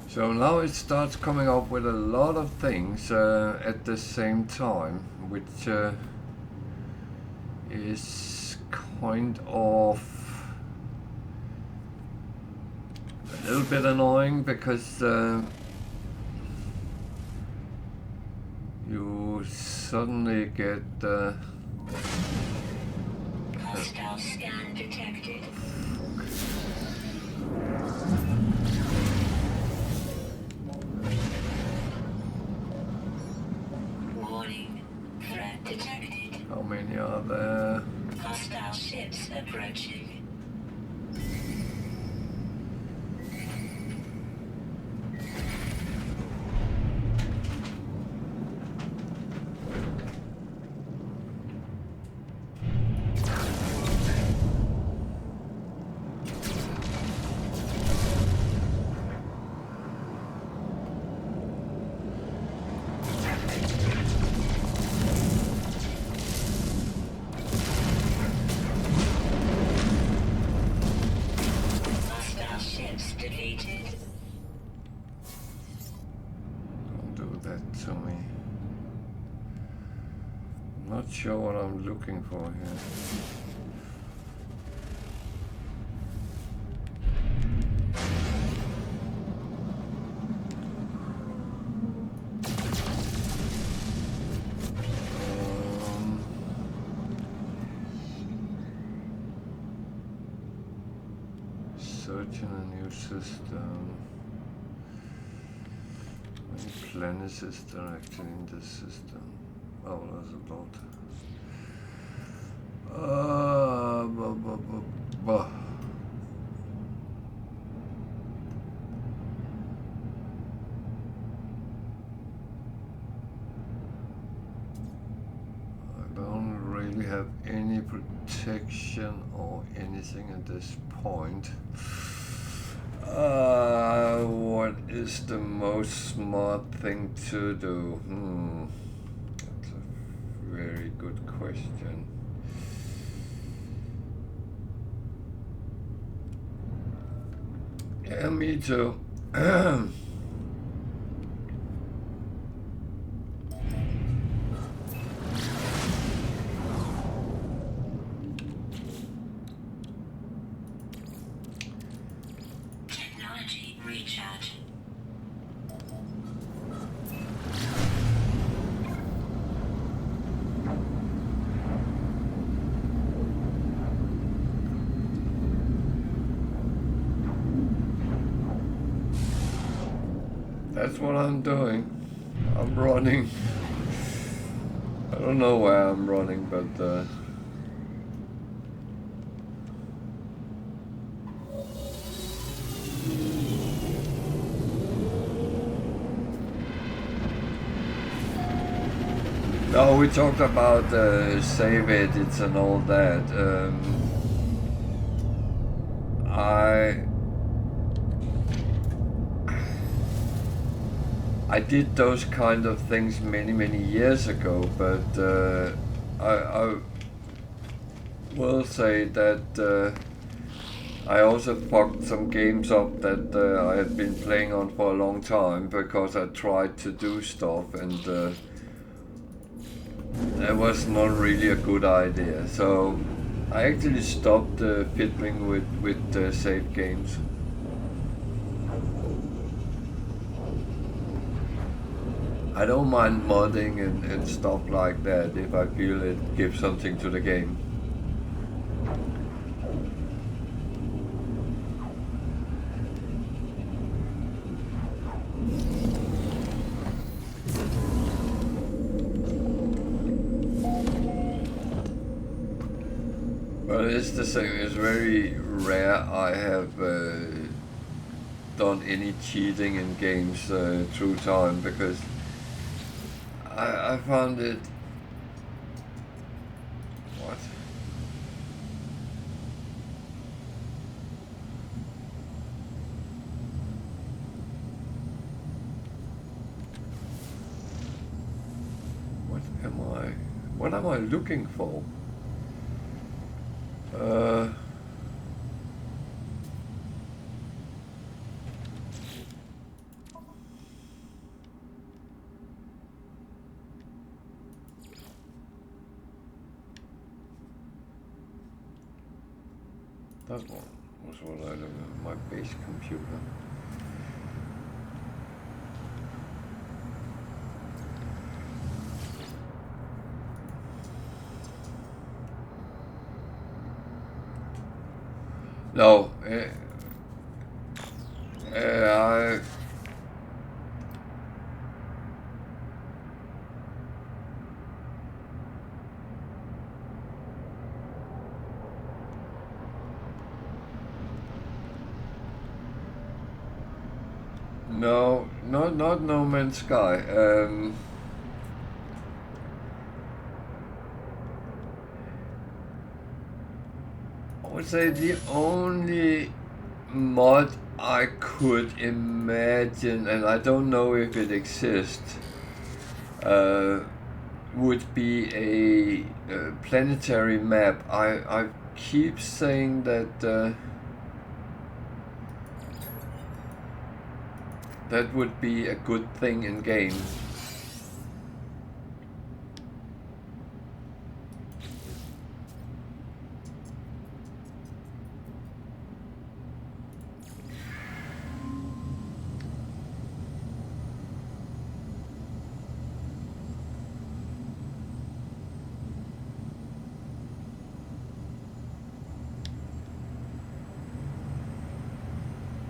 So now it starts coming up with a lot of things at the same time, which is kind of a little bit annoying because you suddenly get Hostile scan detected. Warning. Threat detected. how many are there? Hostile ships approaching. Not sure what I'm looking for here. Searching a new system. How many planets is there actually in this system? Oh, there's a lot. I don't really have any protection or anything at this point. What is the most smart thing to do? That's a very good question. Yeah, me too. Technology recharge. That's what I'm doing. I'm running. I don't know where I'm running, but no, we talked about save edits and all that. I did those kind of things many years ago, but I will say that I also fucked some games up that I had been playing on for a long time because I tried to do stuff and that was not really a good idea. So I actually stopped fiddling with save games. I don't mind modding and stuff like that if I feel it gives something to the game. Well, it's the same. It's very rare I have done any cheating in games through time because I found it. What? What am I looking for? That one was what I don't know, my base computer. No, no, not No Man's Sky. I would say the only mod I could imagine, and I don't know if it exists, would be a planetary map. I keep saying that that would be a good thing in game.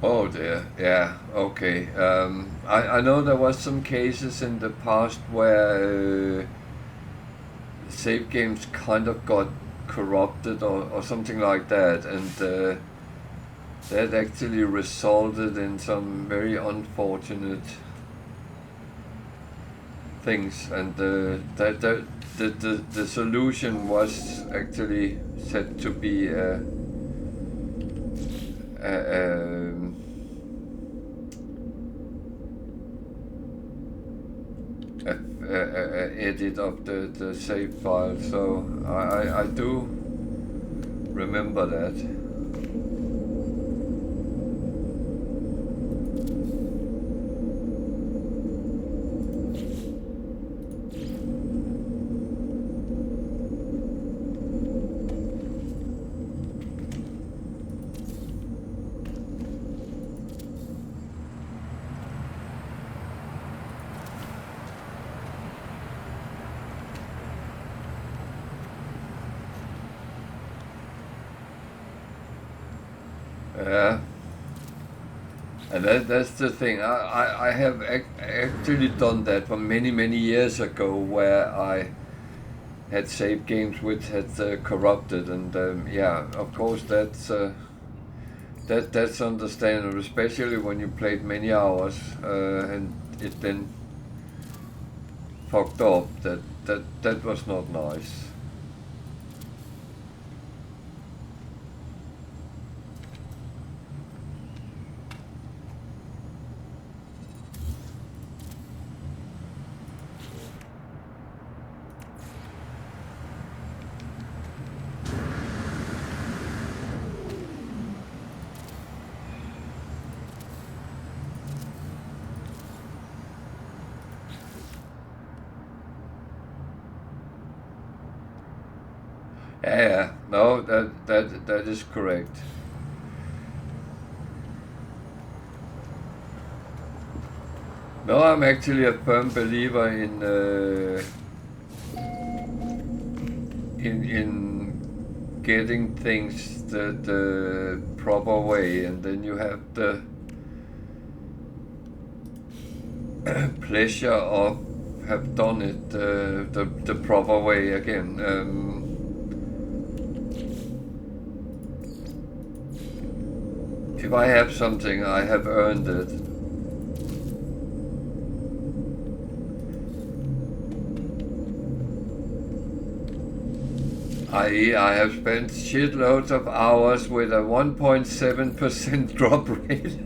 Oh dear, yeah, okay. I know there was some cases in the past where save games kind of got corrupted or something like that, and that actually resulted in some very unfortunate things, and the solution was actually said to be a edit of the save file, so I do remember that. Yeah, and that's the thing. I have actually done that for many years ago, where I had saved games which had corrupted, and yeah, of course that's understandable, especially when you played many hours and it then fucked up. That was not nice. Yeah, no, that is correct. No, I'm actually a firm believer in getting things the proper way, and then you have the pleasure of have done it the proper way again. If I have something, I have earned it. I.e., I have spent shitloads of hours with a 1.7% drop rate.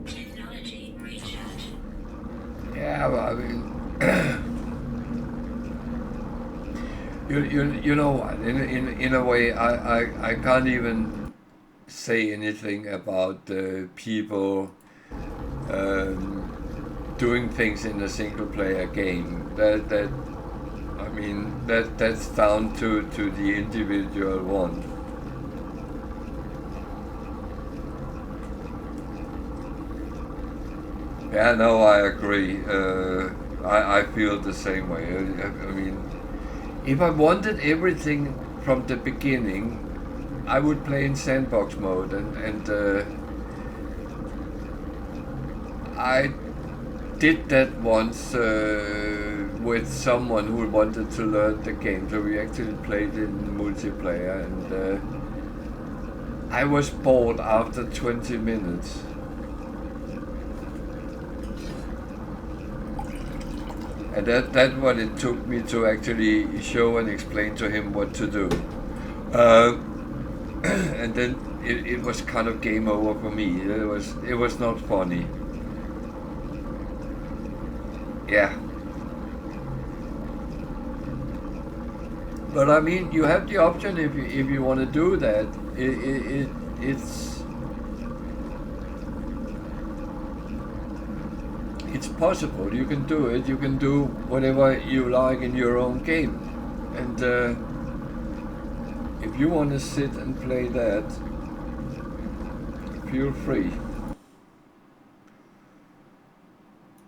Technology recharge. Yeah, well, I mean, you know what? In a way, I can't even say anything about the people doing things in a single player game. I mean that's down to the individual one. Yeah, no, I agree. I feel the same way. I mean, if I wanted everything from the beginning, I would play in sandbox mode, and I did that once with someone who wanted to learn the game. So we actually played in multiplayer, and I was bored after 20 minutes. And that's what it took me to actually show and explain to him what to do. And then it was kind of game over for me. It was not funny. Yeah. But I mean, you have the option if you want to do that. It's possible. You can do it. You can do whatever you like in your own game, and if you want to sit and play that, feel free.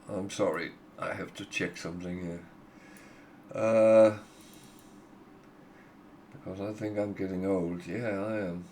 I'm sorry, I have to check something here. Because I think I'm getting old. Yeah, I am.